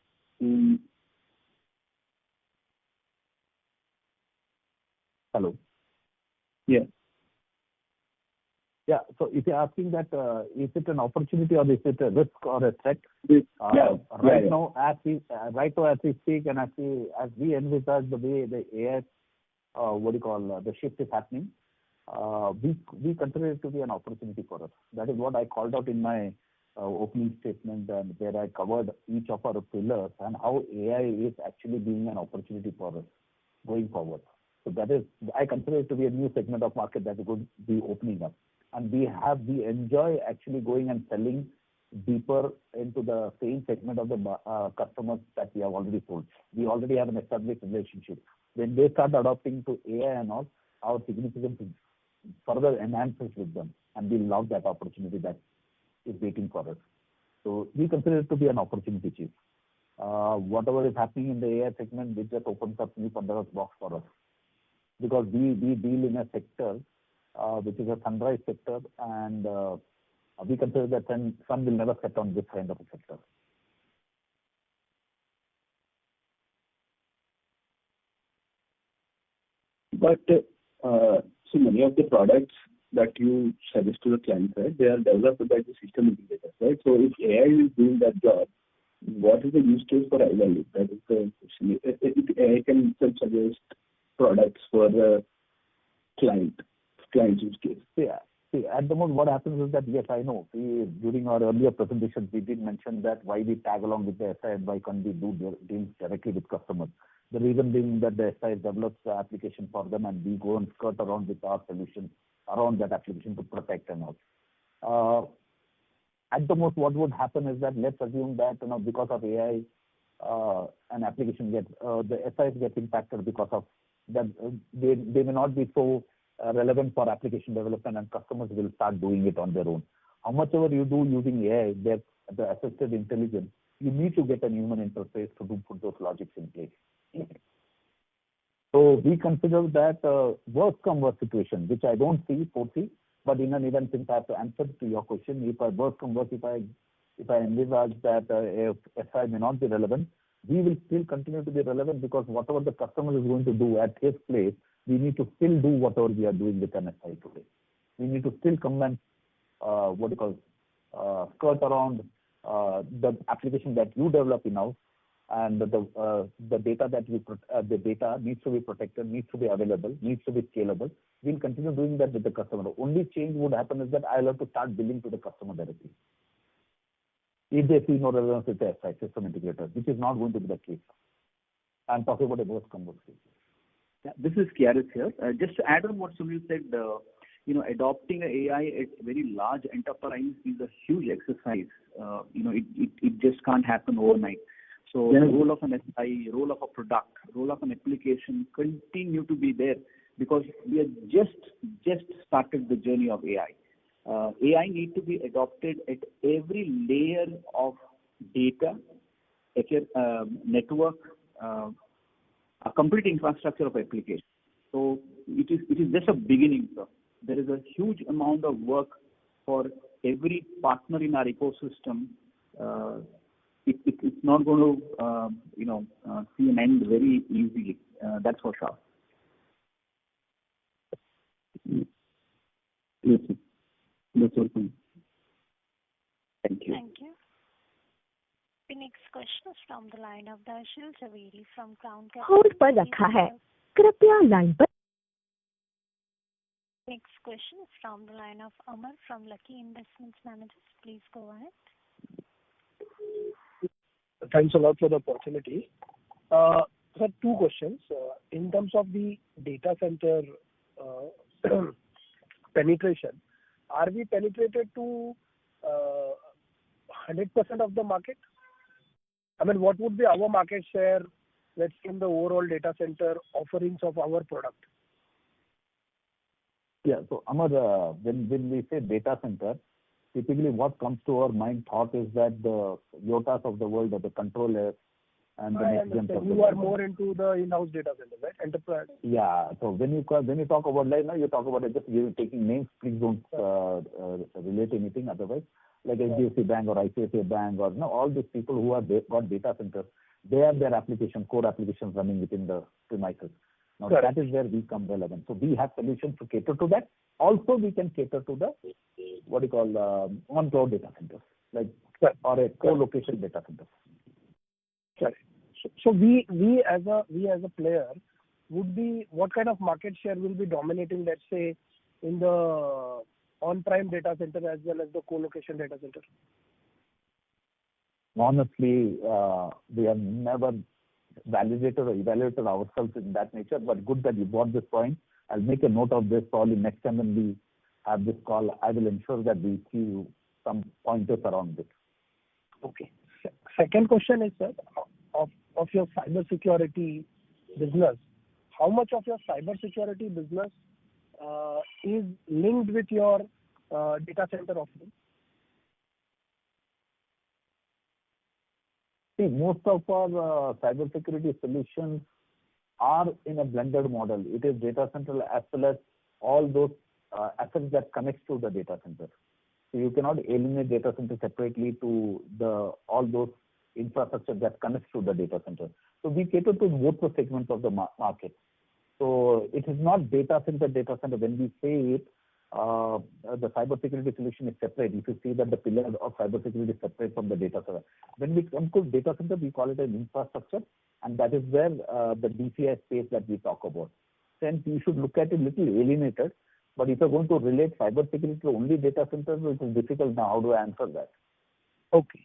C: Hello.
J: Yeah.
C: Yeah. So if you're asking that, is it an opportunity or is it a risk or a threat? Right now, as we speak, and as we envisage the way the AI, the shift is happening, we consider it to be an opportunity for us. That is what I called out in my opening statement, and where I covered each of our pillars and how AI is actually being an opportunity for us going forward. So that is, I consider it to be a new segment of market that is going to be opening up, and we enjoy actually going and selling deeper into the same segment of the customers that we have already sold. We already have an established relationship. When they start adopting to AI and all, our significance further enhances with them, and we love that opportunity that is waiting for us. So we consider it to be an opportunity, Chief. Whatever is happening in the AI segment, it just opens up new Pandora's box for us, because we deal in a sector which is a sunrise sector, and we consider that sun will never set on this kind of a sector.
J: But so many of the products that you suggest to the client, right, they are developed by the system integrators, right? So if AI is doing that job, what is the use case for Ivalue? That is the question. If AI can suggest products for the client's use case.
C: Yeah. See, at the moment, what happens is that, yes, I know. See, during our earlier presentations, we did mention that why we tag along with the SI and why can't we do deals directly with customers. The reason being that the SI develops the application for them and we go and skirt around with our solution around that application to protect and all. At the most, what would happen is that let's assume that because of AI, an application gets the SIs get impacted because of that. They may not be so relevant for application development, and customers will start doing it on their own. How much ever you do using AI, the assisted intelligence, you need to get a human interface to put those logics in place. So we consider that worst come worst situation, which I don't foresee, but in an event, since I have to answer to your question, if I worst come worst, if I envisage that SI may not be relevant, we will still continue to be relevant, because whatever the customer is going to do at his place, we need to still do whatever we are doing with an SI today. We need to still come and skirt around the application that you develop in-house, and the data that the data needs to be protected, needs to be available, needs to be scalable. We'll continue doing that with the customer. The only change would happen is that I'll have to start billing to the customer directly if they see no relevance with the SI system integrator, which is not going to be the case. I'm talking about a worst come worst case.
L: Yeah, this is Kiaris here. Just to add on what Sunil said, adopting AI at very large enterprise is a huge exercise. It just can't happen overnight. So the role of an SI, role of a product, role of an application continue to be there, because we have just started the journey of AI. AI need to be adopted at every layer of data, network, a complete infrastructure of application. So it is just a beginning, sir. There is a huge amount of work for every partner in our ecosystem. It's not going to see an end very easily. That's for sure.
J: Yes, sir. That's all from me.
L: Thank you.
A: Thank you. The next question is from the line of Darshil Zaveri from Crown Capital.
N: Hold पर रखा है, कृपया line पर.
A: Next question is from the line of Amar from Lucky Investments Managers. Please go ahead.
F: Thanks a lot for the opportunity. Sir, two questions. In terms of the data center penetration, are we penetrated to 100% of the market? I mean, what would be our market share, let's say, in the overall data center offerings of our product?
C: Yeah. So, Amar, when we say data center, typically what comes to our mind thought is that the Yotas of the world, or the controllers and the next gen.
F: You are more into the in-house data center, right? Enterprise.
C: Yeah. So when you talk about you talk about it, just you're taking names. Please don't relate anything otherwise. Like HDFC Bank or ICICI Bank or all these people who have got data centers, they have their core applications running within the premises. Now that is where we come relevant. So we have solutions to cater to that. Also, we can cater to the on-cloud data centers, or a co-location data center.
F: Correct. So we as a player would be, what kind of market share will be dominating, let's say, in the on-prem data center as well as the co-location data center?
C: Honestly, we have never validated or evaluated ourselves in that nature, but good that you brought this point. I'll make a note of this. Probably next time when we have this call, I will ensure that we give you some pointers around this.
F: Okay. Second question is, sir, of your cybersecurity business, how much of your cybersecurity business is linked with your data center offering?
C: See, most of our cybersecurity solutions are in a blended model. It is data center as well as all those assets that connects to the data center. So you cannot eliminate data center separately to all those infrastructure that connects to the data center. So we cater to both the segments of the market. So it is not data center. When we say it, the cybersecurity solution is separate. If you see that the pillar of cybersecurity is separate from the data center. When we come to data center, we call it an infrastructure, and that is where the DCI space that we talk about. Then you should look at it a little alienated. But if you're going to relate cybersecurity to only data centers, it is difficult now. How do I answer that?
F: Okay.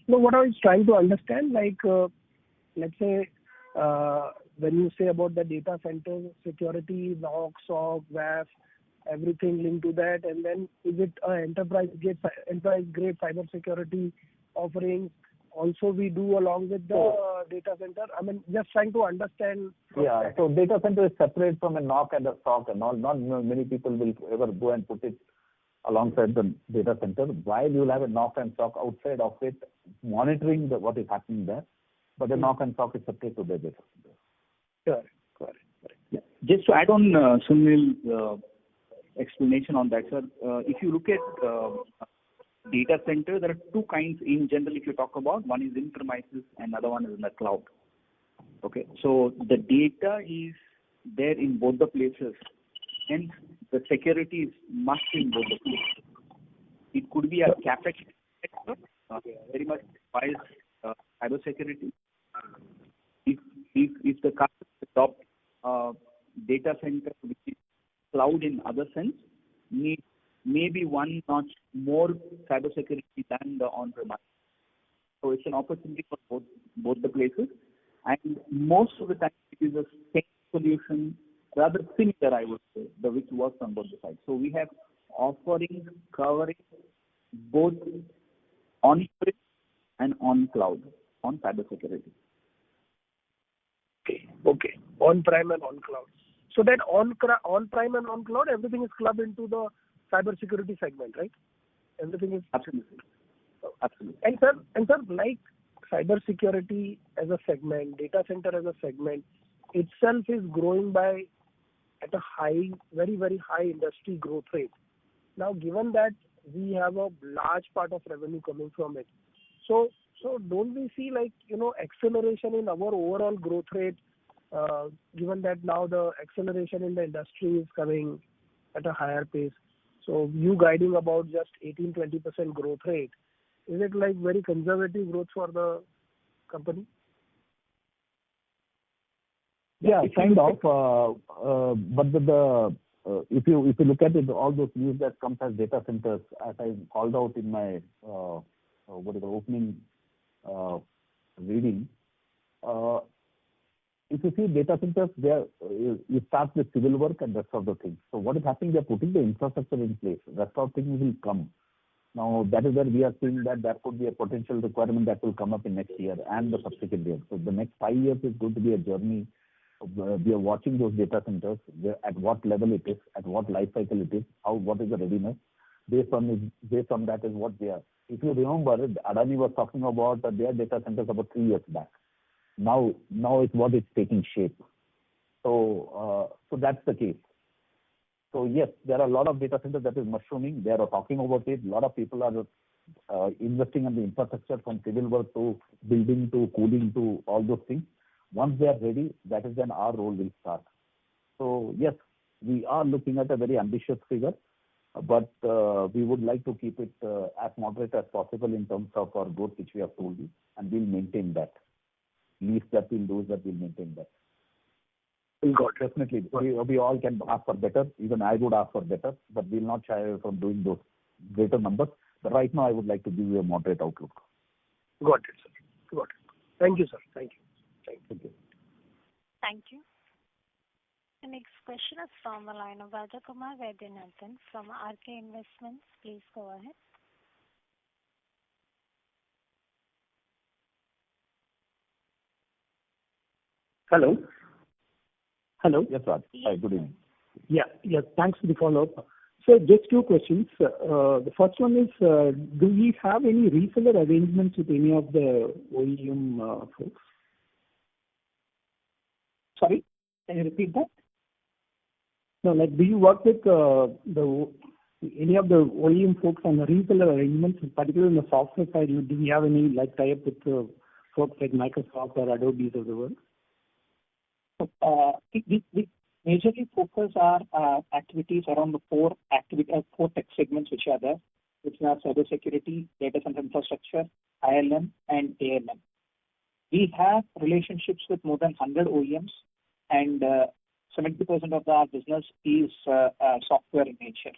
F: No, what I was trying to understand, like, let's say, when you say about the data center security, NOC, SOC, WAF, everything linked to that, and then is it enterprise grade cybersecurity offerings also we do along with the data center? I mean, just trying to understand.
C: Yeah. So data center is separate from a NOC and a SOC and all. Not many people will ever go and put it alongside the data center. While you'll have a NOC and SOC outside of it, monitoring what is happening there, but the NOC and SOC is separate to the data center.
F: Correct.
L: Yeah. Just to add on Sunil's explanation on that, sir. If you look at data center, there are two kinds in general. If you talk about, one is in premises and another one is in the cloud. Okay, so the data is there in both the places, and the security is must in both the places. It could be a capex sector, very much requires cybersecurity. If the customer adopt data center which is cloud in other sense, needs maybe one notch more cybersecurity than the on-premise. So it's an opportunity for both the places, and most of the time it is a same solution, rather similar, I would say, which works on both the sides. So we have offerings covering both on-premise and on-cloud on cybersecurity.
F: Okay. On-prem and on-cloud. So that on-prem and on-cloud, everything is clubbed into the cybersecurity segment, right? Everything is
L: absolutely.
F: And sir, like cybersecurity as a segment, data center as a segment itself is growing by at a high, very very high industry growth rate. Now, given that we have a large part of revenue coming from it, so don't we see acceleration in our overall growth rate? Given that now the acceleration in the industry is coming at a higher pace. So you guiding about just 18-20% growth rate, is it like very conservative growth for the company?
C: Yeah, kind of. But if you look at it, all those news that comes as data centers, as I called out in my opening reading. If you see data centers, you start with civil work and rest of the things. So what is happening? They are putting the infrastructure in place. Rest of things will come. Now that is where we are seeing that there could be a potential requirement that will come up in next year and the subsequent years. So the next 5 years is going to be a journey. We are watching those data centers, at what level it is, at what life cycle it is, what is the readiness. Based on that is what they are. If you remember, Adani was talking about their data centers about 3 years back. Now it's what is taking shape. So that's the case. So yes, there are a lot of data centers that is mushrooming. They are talking about it. A lot of people are investing in the infrastructure from civil work to building to cooling to all those things. Once they are ready, that is when our role will start. So yes, we are looking at a very ambitious figure, but we would like to keep it as moderate as possible in terms of our growth, which we have told you, and we'll maintain that. Least that we'll do is that we'll maintain that. Definitely. We all can ask for better. Even I would ask for better, but we'll not shy away from doing those greater numbers. But right now, I would like to give you a moderate outlook.
F: Got it, sir. Got it. Thank you, sir. Thank you.
A: Thank you. The next question is from the line of Rajakumar Vaidyanathan from RK Investments. Please go ahead.
M: Hello.
C: Yes, Raj. Hi, good evening.
M: Yeah. Thanks for the follow-up. So just two questions. The first one is, do we have any reseller arrangements with any of the OEM folks?
D: Sorry, can you repeat that?
M: No, do you work with any of the OEM folks on the reseller arrangements, particularly on the software side? Do we have any tie-up with folks like Microsoft or Adobe of the world?
D: majorly focus our activities around the four tech segments which are there, which are cybersecurity, data center infrastructure, ILM, and ALM. We have relationships with more than 100 OEMs, and 70% of our business is software in nature.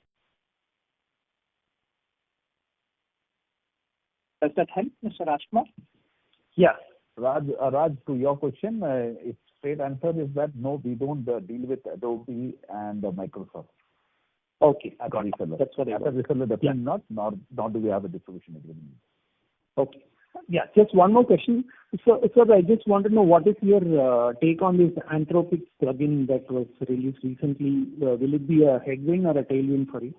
D: Does that help, Mr. Rajkumar?
C: Yeah. Raj, to your question, its straight answer is that no, we don't deal with Adobe and Microsoft.
D: Okay,
C: as
D: got
C: a
D: it.
C: reseller.
D: That's what I
C: As a
D: got.
C: reseller, definitely
D: Yeah.
C: nor do we have a distribution agreement.
M: Okay. Yeah, just one more question. So I just want to know what is your take on this Anthropic plugin that was released recently? Will it be a headwind or a tailwind for you?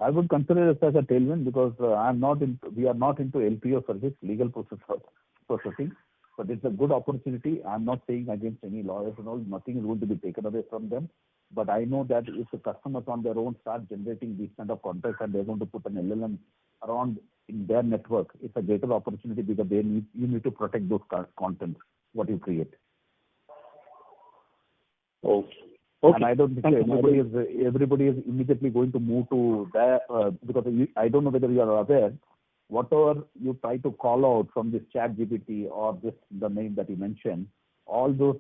C: I would consider it as a tailwind because we are not into LPO service, legal processing, but it's a good opportunity. I'm not saying against any lawyers and all. Nothing is going to be taken away from them. But I know that if the customers on their own start generating these kind of contracts and they're going to put an LLM around in their network, it's a greater opportunity because you need to protect those contents, what you create.
D: Okay.
C: And I don't think everybody is immediately going to move to that because I don't know whether you are aware, whatever you try to call out from this chat GPT or this the name that you mentioned, all those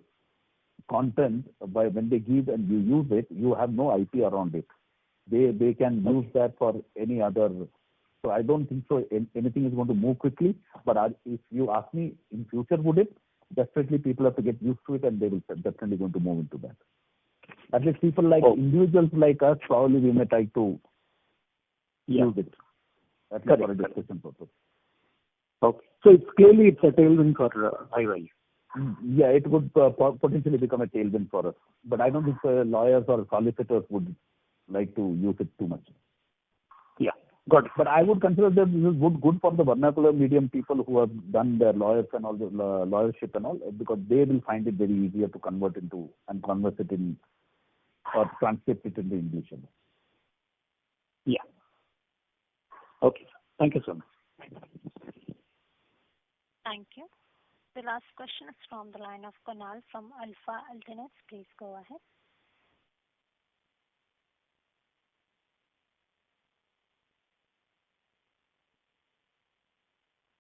C: content by when they give and you use it, you have no IP around it. They can use that for any other. So I don't think so. Anything is going to move quickly. But if you ask me, in future would it? Definitely, people have to get used to it, and they will definitely going to move into that. At least people like individuals like us, probably we may try to use it. At least for a discussion purpose.
M: Okay. So it's a tailwind for Ivalue.
C: Yeah, it would potentially become a tailwind for us. But I don't think lawyers or solicitors would like to use it too much.
M: Yeah, got it.
C: But I would consider that this is good for the vernacular medium people who have done their lawyers and all the lawyership and all, because they will find it very easier to convert into and converse it in or transcript it into English.
M: Yeah. Okay. Thank you so much.
A: Thank you. The last question is from the line of Kunal from Alpha Alternates. Please go ahead.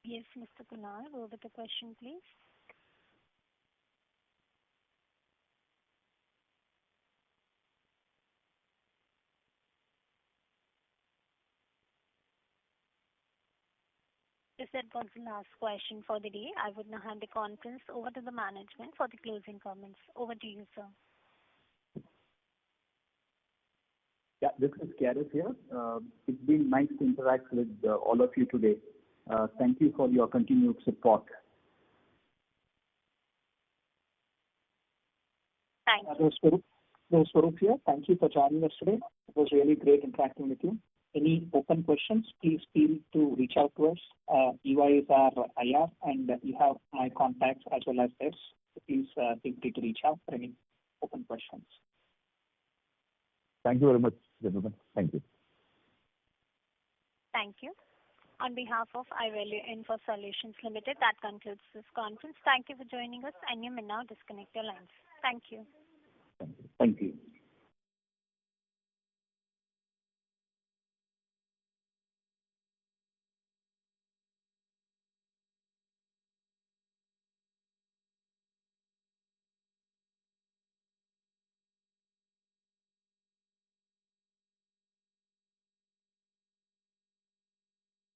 A: Yes, Mr. Kunal, go with the question, please. If that was the last question for the day, I would now hand the conference over to the management for the closing comments. Over to you, sir.
L: Yeah, this is Gareth here. It's been nice to interact with all of you today. Thank you for your continued support.
A: Thank you.
D: Swaroop here. Thank you for joining us today. It was really great interacting with you. Any open questions, please feel to reach out to us. EY is our IR, and you have my contacts as well as theirs. So please feel free to reach out for any open questions.
C: Thank you very much, gentlemen. Thank you.
A: Thank you. On behalf of Ivalue Infosolutions Ltd, that concludes this conference. Thank you for joining us, and you may now disconnect your lines. Thank you.
L: Thank you.